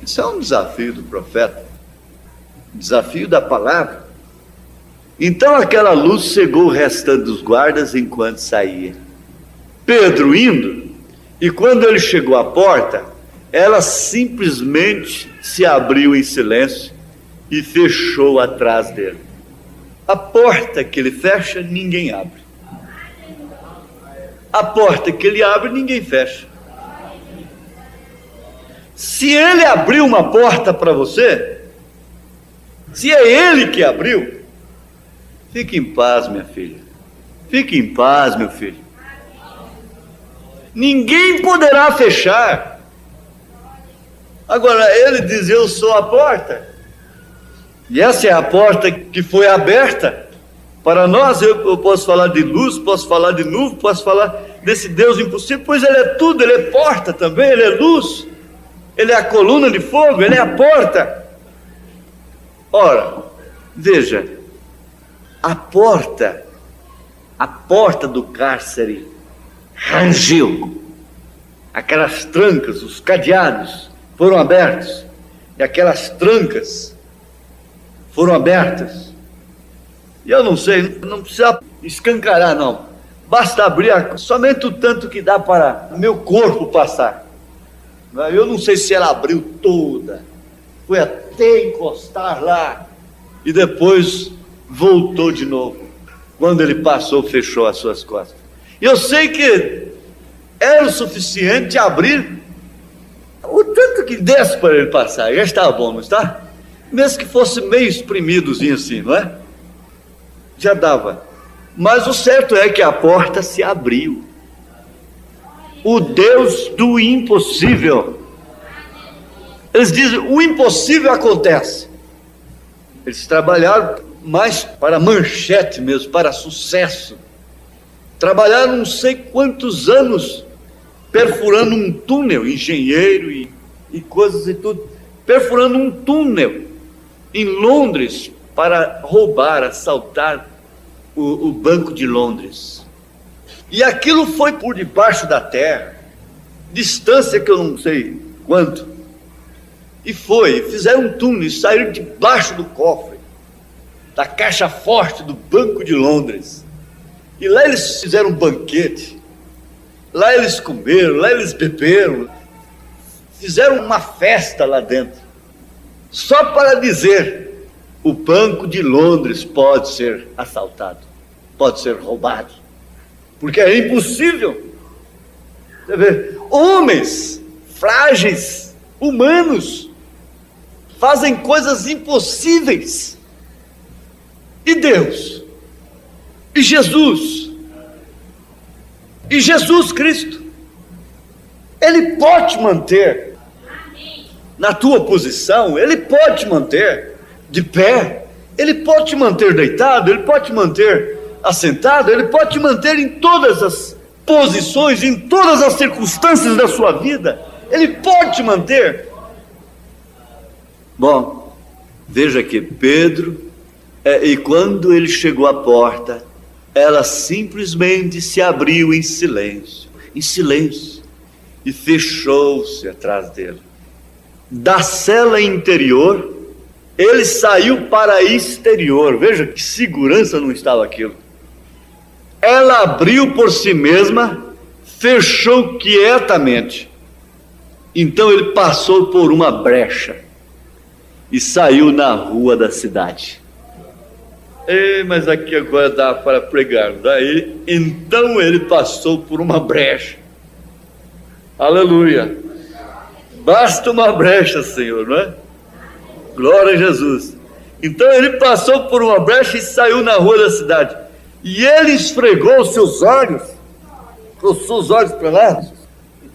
Isso é um desafio do profeta, desafio da palavra. Então aquela luz cegou o restante dos guardas enquanto saía. Pedro indo, e quando ele chegou à porta, ela simplesmente se abriu em silêncio e fechou atrás dele. A porta que ele fecha, ninguém abre. A porta que ele abre, ninguém fecha. Se ele abriu uma porta para você, se é ele que abriu, fique em paz, minha filha. Fique em paz, meu filho. Ninguém poderá fechar. Agora, ele diz, eu sou a porta. E essa é a porta que foi aberta para nós. Eu posso falar de luz, posso falar de nuvem, posso falar desse Deus impossível, pois ele é tudo, ele é porta também, ele é luz. Ele é a coluna de fogo, ele é a porta. Ora, veja, a porta do cárcere rangiu. Aquelas trancas, os cadeados foram abertos. E aquelas trancas foram abertas. E eu não sei, não precisa escancarar não. Basta abrir somente o tanto que dá para o meu corpo passar. Eu não sei se ela abriu toda, foi até encostar lá e depois voltou de novo. Quando ele passou, fechou as suas costas. E eu sei que era o suficiente abrir o tanto que desse para ele passar. Já estava bom, não está? Mesmo que fosse meio espremidozinho assim, não é? Já dava. Mas o certo é que a porta se abriu. O Deus do impossível. Eles dizem, o impossível acontece. Eles trabalharam mais para manchete mesmo, para sucesso. Trabalharam não sei quantos anos perfurando um túnel, engenheiro e coisas e tudo, perfurando um túnel em Londres para roubar, assaltar o Banco de Londres. E aquilo foi por debaixo da terra, distância que eu não sei quanto, e fizeram um túnel e saíram debaixo do cofre, da caixa forte do Banco de Londres, e lá eles fizeram um banquete, lá eles comeram, lá eles beberam, fizeram uma festa lá dentro, só para dizer, o Banco de Londres pode ser assaltado, pode ser roubado, porque é impossível. Você vê, homens frágeis, humanos, fazem coisas impossíveis. E Deus, e Jesus Cristo, Ele pode te manter na tua posição, Ele pode te manter de pé, Ele pode te manter deitado, Ele pode te manter assentado, Ele pode te manter em todas as posições, em todas as circunstâncias da sua vida, Ele pode te manter. Bom, veja que Pedro, e quando ele chegou à porta, ela simplesmente se abriu em silêncio, e fechou-se atrás dele. Da cela interior, ele saiu para a exterior. Veja que segurança não estava aquilo. Ela abriu por si mesma, fechou quietamente. Então ele passou por uma brecha e saiu na rua da cidade. Mas aqui agora dá para pregar. Daí, então ele passou por uma brecha. Aleluia. Basta uma brecha, Senhor, não é? Glória a Jesus. Então ele passou por uma brecha e saiu na rua da cidade. E ele esfregou os seus olhos, coçou os olhos para lá,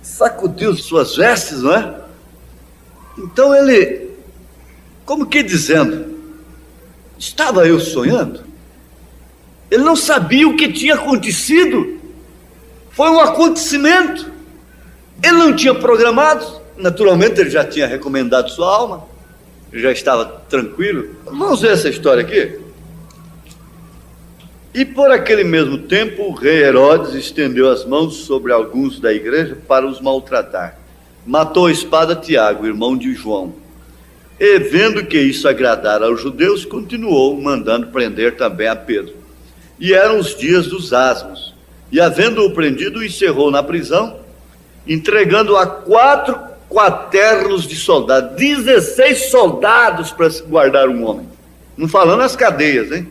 sacudiu suas vestes, não é? Então ele, como que dizendo, estava eu sonhando? Ele não sabia o que tinha acontecido. Foi um acontecimento. Ele não tinha programado. Naturalmente ele já tinha recomendado sua alma, ele já estava tranquilo. Vamos ver essa história aqui. E por aquele mesmo tempo o rei Herodes estendeu as mãos sobre alguns da igreja para os maltratar. Matou a espada Tiago, irmão de João. E vendo que isso agradara aos judeus, continuou mandando prender também a Pedro. E eram os dias dos asmos. E havendo-o prendido, o encerrou na prisão, entregando a 4 quaternos de soldados, 16 soldados para guardar um homem. Não falando as cadeias, hein?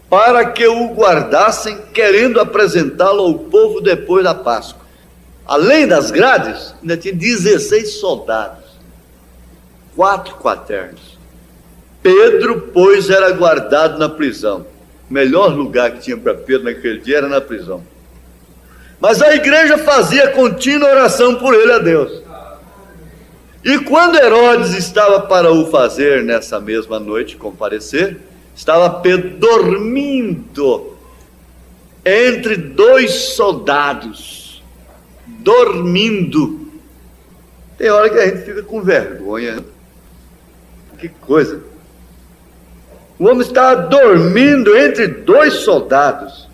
Para que o guardassem, querendo apresentá-lo ao povo depois da Páscoa. Além das grades, ainda tinha 16 soldados, 4 quaternos. Pedro, pois, era guardado na prisão. O melhor lugar que tinha para Pedro naquele dia era na prisão. Mas a igreja fazia contínua oração por ele a Deus. E quando Herodes estava para o fazer nessa mesma noite comparecer, estava Pedro dormindo entre 2 soldados, dormindo. Tem hora que a gente fica com vergonha. Que coisa. O homem estava dormindo entre 2 soldados,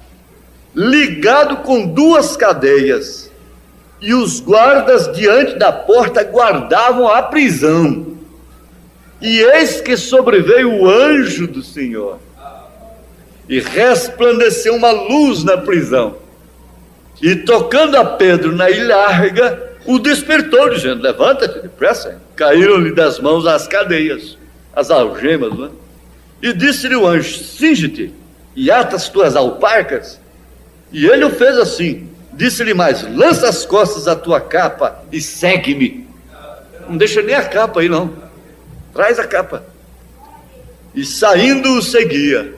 ligado com 2 cadeias, e os guardas diante da porta guardavam a prisão. E eis que sobreveio o anjo do Senhor, e resplandeceu uma luz na prisão, e tocando a Pedro na ilharga, o despertou, dizendo: levanta-te depressa. Caíram-lhe das mãos as cadeias, as algemas, não é? E disse-lhe o anjo: cinge-te e ata as tuas alparcas. E ele o fez assim. Disse-lhe mais: lança as costas a tua capa e segue-me. Não deixa nem a capa aí não, traz a capa. E saindo o seguia,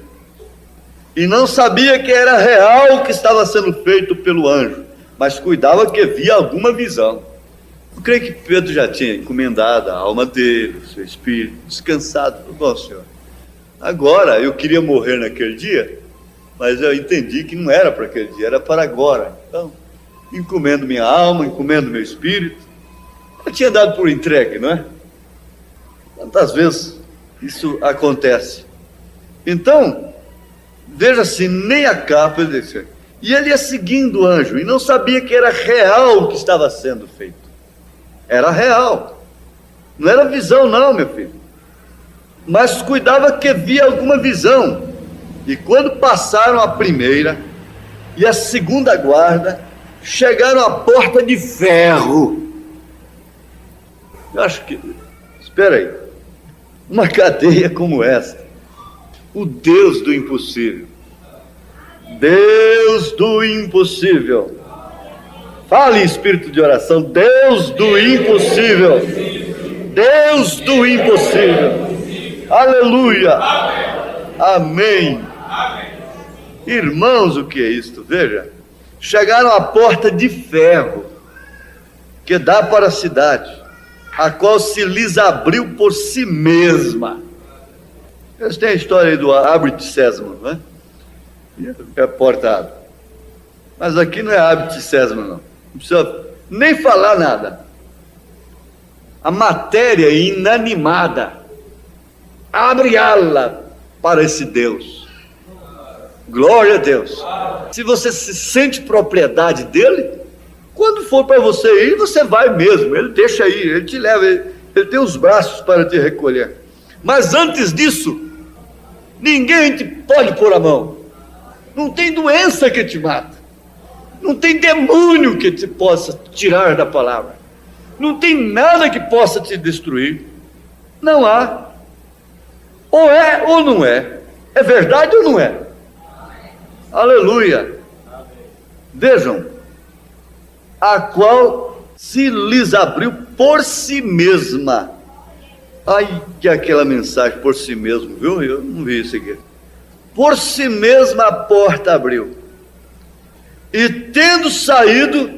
e não sabia que era real o que estava sendo feito pelo anjo, mas cuidava que via alguma visão. Eu creio que Pedro já tinha encomendado a alma dele, o seu espírito, descansado. Bom, Senhor, agora eu queria morrer naquele dia, mas eu entendi que não era para aquele dia, era para agora. Então, encomendo minha alma, encomendo meu espírito. Eu tinha dado por entregue, não é? Quantas vezes isso acontece? Então, veja assim, nem a capa ele desceu. E ele ia seguindo o anjo, e não sabia que era real o que estava sendo feito. Era real. Não era visão não, meu filho. Mas cuidava que via alguma visão. E quando passaram a primeira e a segunda guarda, chegaram à porta de ferro. Eu acho que, espera aí, uma cadeia como esta, o Deus do impossível, Deus do impossível, fale em espírito de oração, Deus do impossível, Deus do impossível. Aleluia. Amém. Irmãos, o que é isto? Veja, chegaram à porta de ferro que dá para a cidade, a qual se lhes abriu por si mesma. Vocês têm a história aí do abre-te sésamo, não é? É a porta abre. Mas aqui não é abre-te sésamo, não. Não precisa nem falar nada. A matéria inanimada abre ala para esse Deus. Glória a Deus. Se você se sente propriedade dele, quando for para você ir, você vai mesmo. Ele deixa ir, ele te leva, ele tem os braços para te recolher. Mas antes disso, ninguém te pode pôr a mão. Não tem doença que te mata. Não tem demônio que te possa tirar da palavra. Não tem nada que possa te destruir. Não há. Ou é ou não é. É verdade ou não é? Aleluia. Vejam, a qual se lhes abriu por si mesma. Ai, que aquela mensagem por si mesmo, viu? Eu não vi isso aqui. Por si mesma a porta abriu. E tendo saído,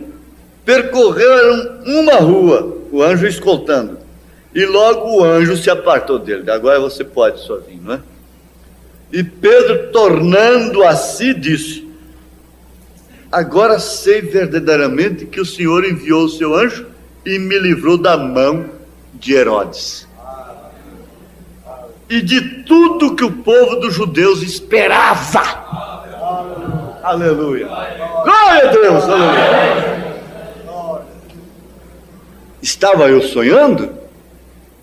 percorreram uma rua, o anjo escoltando. E logo o anjo se apartou dele. Agora você pode sozinho, não é? E Pedro, tornando a si, disse: agora sei verdadeiramente que o Senhor enviou o seu anjo e me livrou da mão de Herodes e de tudo que o povo dos judeus esperava. Aleluia. Glória a Deus. Aleluia. Estava eu sonhando?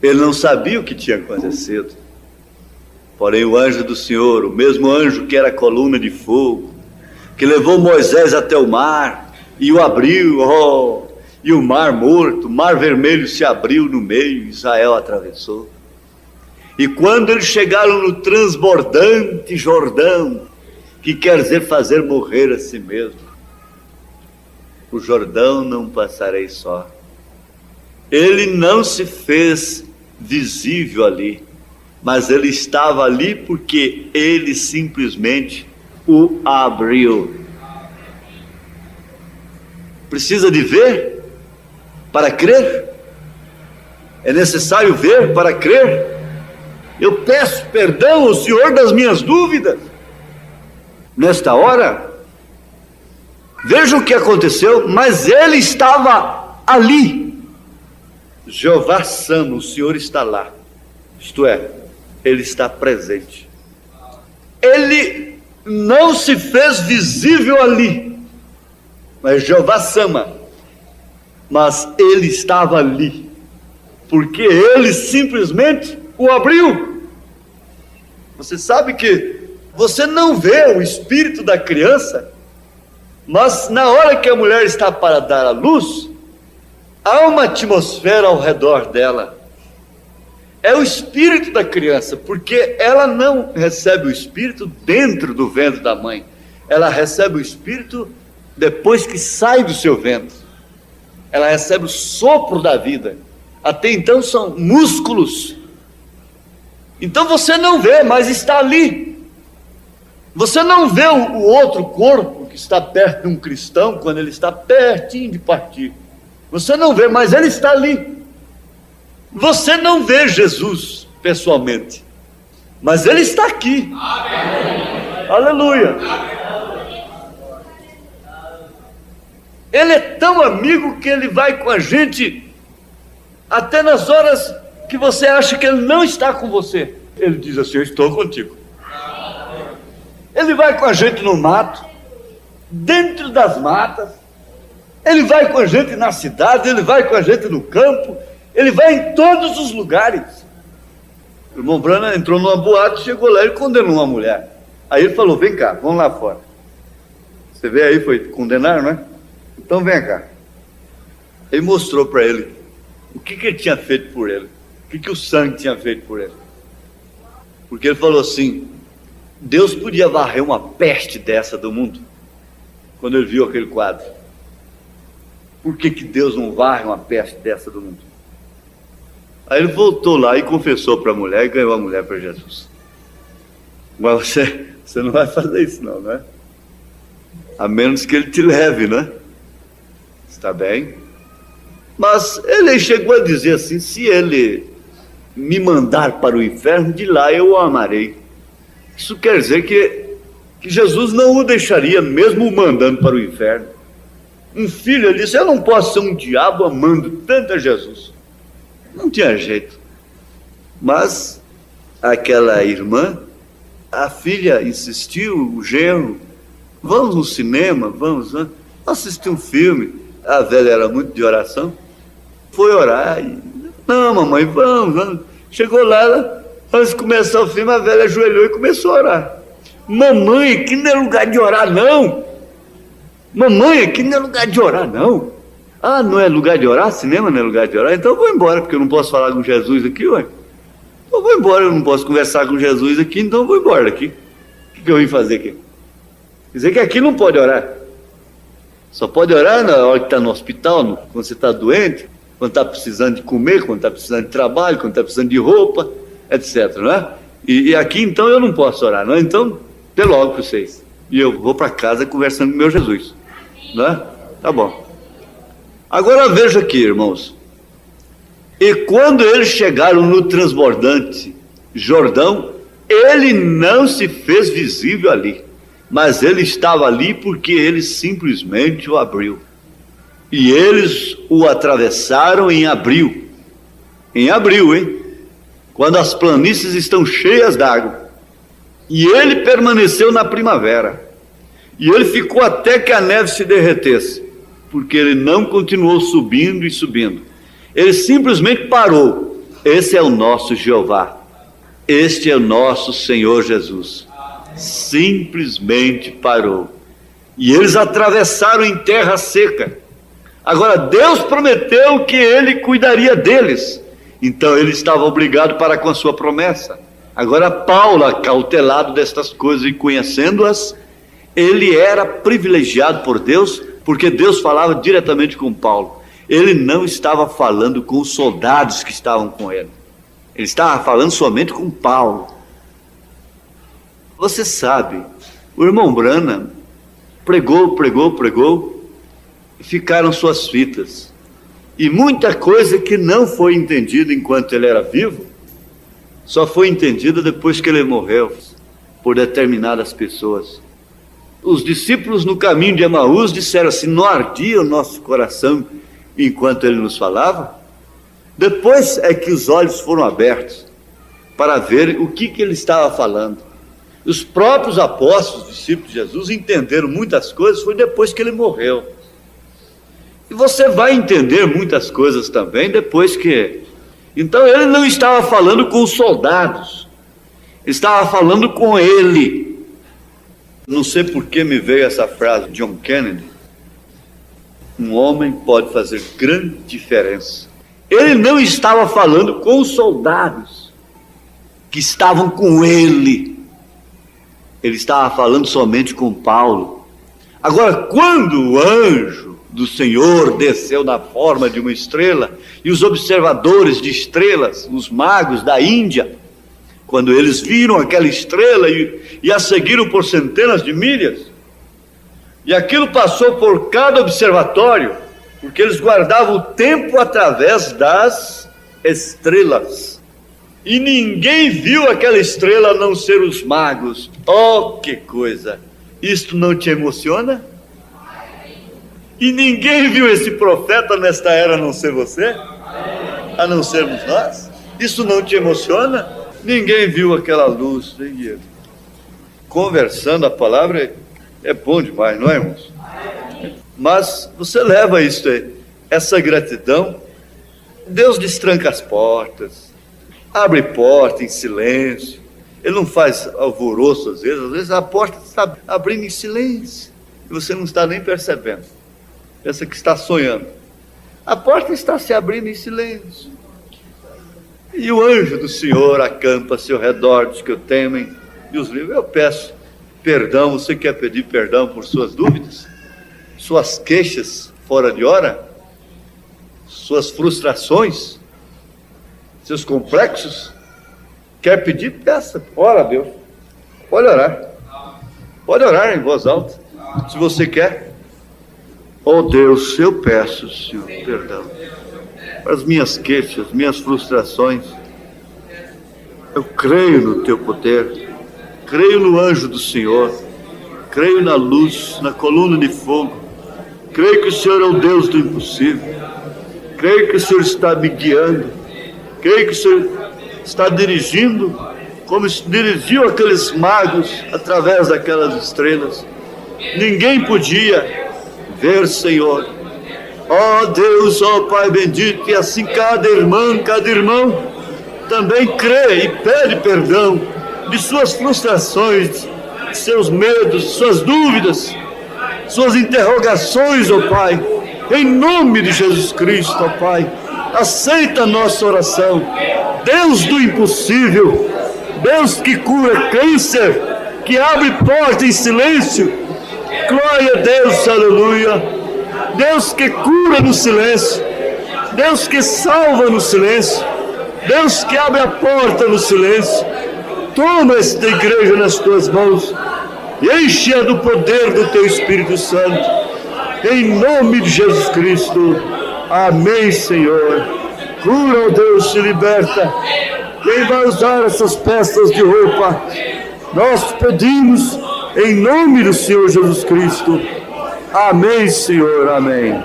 Ele não sabia o que tinha acontecido. Porém o anjo do Senhor, o mesmo anjo que era a coluna de fogo, que levou Moisés até o mar e o abriu, e o mar morto, o mar vermelho se abriu no meio, Israel atravessou. E quando eles chegaram no transbordante Jordão, que quer dizer fazer morrer a si mesmo, o Jordão não passarei só. Ele não se fez visível ali, mas ele estava ali porque ele simplesmente o abriu. Precisa de ver para crer? É necessário ver para crer? Eu peço perdão ao Senhor das minhas dúvidas nesta hora. Veja o que aconteceu, mas ele estava ali. Jeová Sama, o Senhor está lá, isto é, ele está presente. Ele não se fez visível ali, mas Jeová Sama, mas ele estava ali, porque ele simplesmente o abriu. Você sabe que você não vê o espírito da criança, mas na hora que a mulher está para dar à luz, há uma atmosfera ao redor dela. É o espírito da criança, porque ela não recebe o espírito dentro do ventre da mãe, ela recebe o espírito depois que sai do seu ventre. Ela recebe o sopro da vida. Até então são músculos. Então você não vê, mas está ali. Você não vê o outro corpo que está perto de um cristão quando ele está pertinho de partir. Você não vê, mas ele está ali. Você não vê Jesus pessoalmente, mas ele está aqui. Amém. Aleluia. Ele é tão amigo que ele vai com a gente até nas horas que você acha que ele não está com você. Ele diz assim: eu estou contigo. Ele vai com a gente no mato, dentro das matas. Ele vai com a gente na cidade, ele vai com a gente no campo, ele vai em todos os lugares. O irmão Branham entrou numa boate, chegou lá e condenou uma mulher. Aí ele falou: vem cá, vamos lá fora. Você vê aí, foi condenar, não é? Então vem cá. Ele mostrou para ele o que ele tinha feito por ele, o que o sangue tinha feito por ele. Porque ele falou assim: Deus podia varrer uma peste dessa do mundo. Quando ele viu aquele quadro, por que Deus não varre uma peste dessa do mundo? Aí ele voltou lá e confessou para a mulher e ganhou a mulher para Jesus. Mas você não vai fazer isso não, né? A menos que ele te leve, né? Está bem? Mas ele chegou a dizer assim: se ele me mandar para o inferno, de lá eu o amarei. Isso quer dizer que Jesus não o deixaria, mesmo o mandando para o inferno. Um filho, ele disse: eu não posso ser um diabo amando tanto a Jesus. Não tinha jeito. Mas aquela irmã, a filha insistiu, o genro: vamos no cinema, vamos assistir um filme. A velha era muito de oração, foi orar e... não, mamãe, vamos. Chegou lá, antes de começar o filme, a velha ajoelhou e começou a orar. Mamãe, aqui não é lugar de orar não. Mamãe, aqui não é lugar de orar não. Ah, não é lugar de orar? Cinema não é lugar de orar? Então eu vou embora, porque eu não posso falar com Jesus aqui, ué. Eu vou embora, eu não posso conversar com Jesus aqui, então eu vou embora daqui. O que eu vim fazer aqui? Quer dizer que aqui não pode orar. Só pode orar na hora que está no hospital, quando você está doente, quando está precisando de comer, quando está precisando de trabalho, quando está precisando de roupa, etc. Não é? E aqui então eu não posso orar, não é? Então, até logo para vocês. E eu vou para casa conversando com meu Jesus. Não é? Tá bom. Agora veja aqui, irmãos. E quando eles chegaram no transbordante Jordão, ele não se fez visível ali, mas ele estava ali porque ele simplesmente o abriu. E eles o atravessaram em abril. Em abril, hein? Quando as planícies estão cheias d'água. E ele permaneceu na primavera. E ele ficou até que a neve se derretesse, porque ele não continuou subindo e subindo. Ele simplesmente parou. Esse é o nosso Jeová. Este é o nosso Senhor Jesus. Simplesmente parou. E eles atravessaram em terra seca. Agora Deus prometeu que ele cuidaria deles. Então ele estava obrigado para com a sua promessa. Agora Paulo, acautelado destas coisas e conhecendo-as, ele era privilegiado por Deus, porque Deus falava diretamente com Paulo. Ele não estava falando com os soldados que estavam com ele. Ele estava falando somente com Paulo. Você sabe, o irmão Branham pregou, e ficaram suas fitas. E muita coisa que não foi entendida enquanto ele era vivo, só foi entendida depois que ele morreu, por determinadas pessoas. Os discípulos no caminho de Emaús disseram assim: não ardia o nosso coração enquanto ele nos falava? Depois é que os olhos foram abertos para ver o que ele estava falando. Os próprios apóstolos, discípulos de Jesus, entenderam muitas coisas, foi depois que ele morreu. E você vai entender muitas coisas também depois que... Então ele não estava falando com os soldados, ele estava falando com ele. Não sei por que me veio essa frase de John Kennedy: um homem pode fazer grande diferença. Ele não estava falando com os soldados que estavam com ele. Ele estava falando somente com Paulo. Agora, quando o anjo do Senhor desceu na forma de uma estrela, e os observadores de estrelas, os magos da Índia, quando eles viram aquela estrela e a seguiram por centenas de milhas, e aquilo passou por cada observatório, porque eles guardavam o tempo através das estrelas, e ninguém viu aquela estrela a não ser os magos. Oh, que coisa! Isto não te emociona? E ninguém viu esse profeta nesta era a não ser você? A não sermos nós? Isso não te emociona? Ninguém viu aquela luz. Conversando a palavra é bom demais, não é, irmãos? Mas você leva isso aí, essa gratidão. Deus destranca as portas, abre porta em silêncio. Ele não faz alvoroço às vezes a porta está abrindo em silêncio e você não está nem percebendo. Pensa que está sonhando. A porta está se abrindo em silêncio. E o anjo do Senhor acampa-se ao redor dos que o temem e os livra. Eu peço perdão. Você quer pedir perdão por suas dúvidas? Suas queixas fora de hora? Suas frustrações? seus complexos. Quer pedir? Peça. Ora a Deus. Pode orar. Pode orar em voz alta, se você quer. Oh Deus, eu peço, Senhor, perdão para as minhas queixas, minhas frustrações. Eu creio no teu poder, creio no anjo do Senhor, creio na luz, na coluna de fogo, creio que o Senhor é o Deus do impossível, creio que o Senhor está me guiando, creio que o Senhor está dirigindo, como dirigiu aqueles magos através daquelas estrelas. Ninguém podia ver, Senhor. Ó Deus, ó Pai bendito, e assim cada irmão também crê e pede perdão de suas frustrações, de seus medos, suas dúvidas, suas interrogações, ó Pai. Em nome de Jesus Cristo, ó Pai, aceita a nossa oração. Deus do impossível, Deus que cura câncer, que abre porta em silêncio. Glória a Deus, aleluia. Deus que cura no silêncio, Deus que salva no silêncio, Deus que abre a porta no silêncio. Toma esta igreja nas tuas mãos e enche-a do poder do teu Espírito Santo, em nome de Jesus Cristo. Amém, Senhor. Cura, ó Deus, te liberta. Quem vai usar essas peças de roupa, nós pedimos em nome do Senhor Jesus Cristo. Amém, Senhor, amém.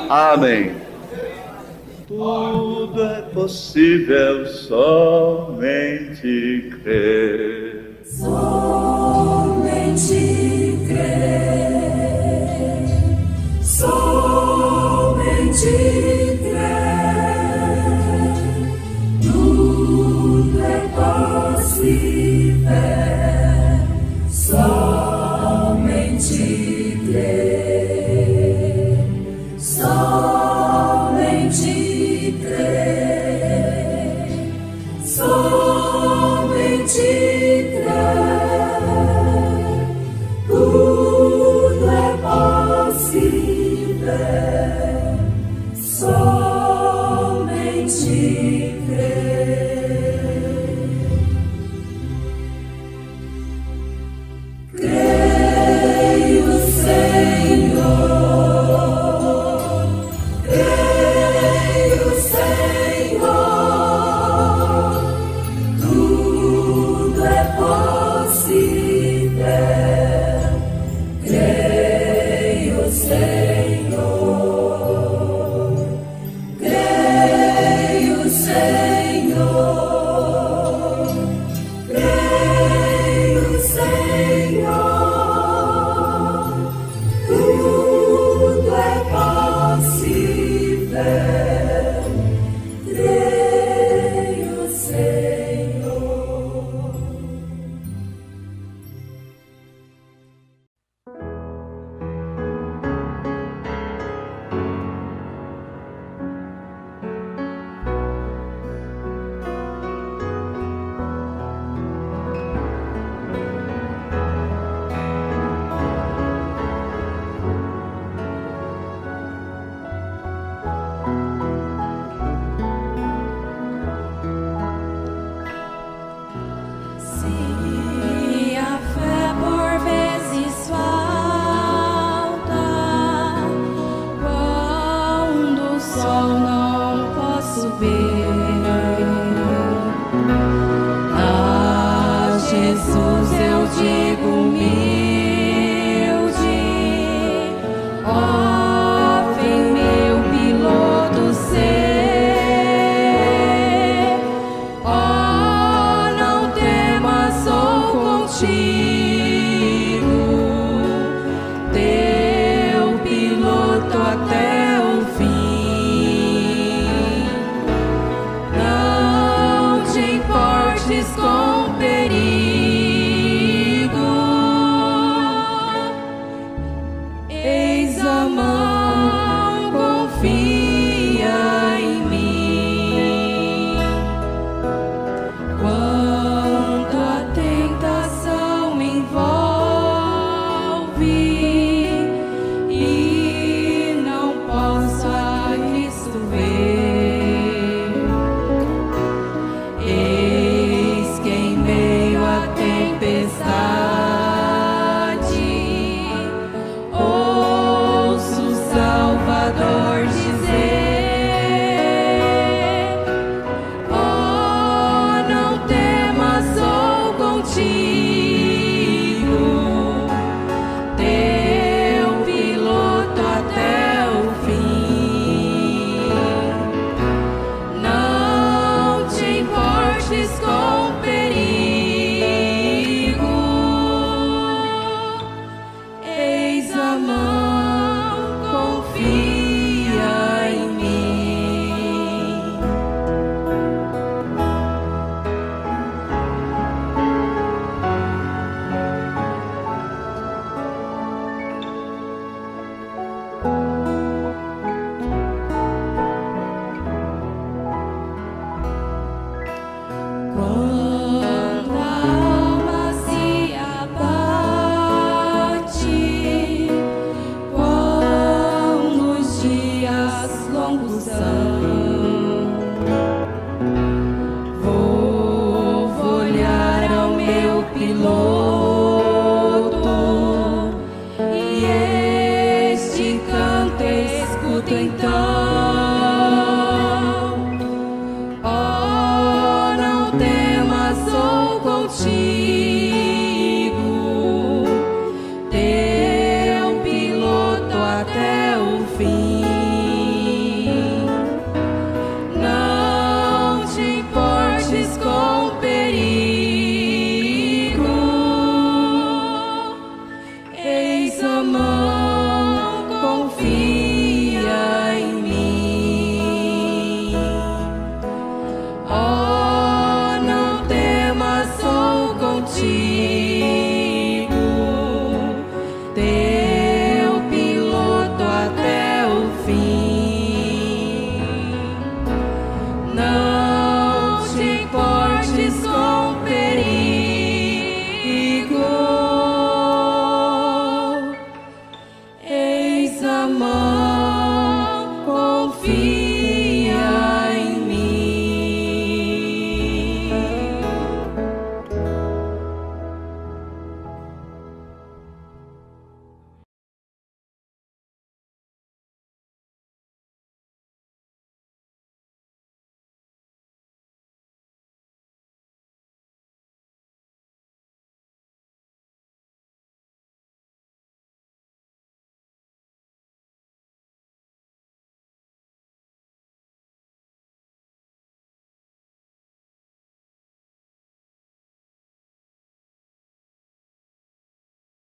Amém. Tudo é possível, somente crer. Somente crer. Somente crer. Tudo é possível. Somente crer. Somente crer. Somente crer. Tudo é possível. Somente crer. Creio, Senhor. Creio, Senhor. Tudo é possível. Creio, Senhor. Creio, Senhor. Creio, Senhor. Tudo é possível. Creio, Senhor. Se a fé por vezes falta, quando o sol não posso ver, a Jesus eu digo: me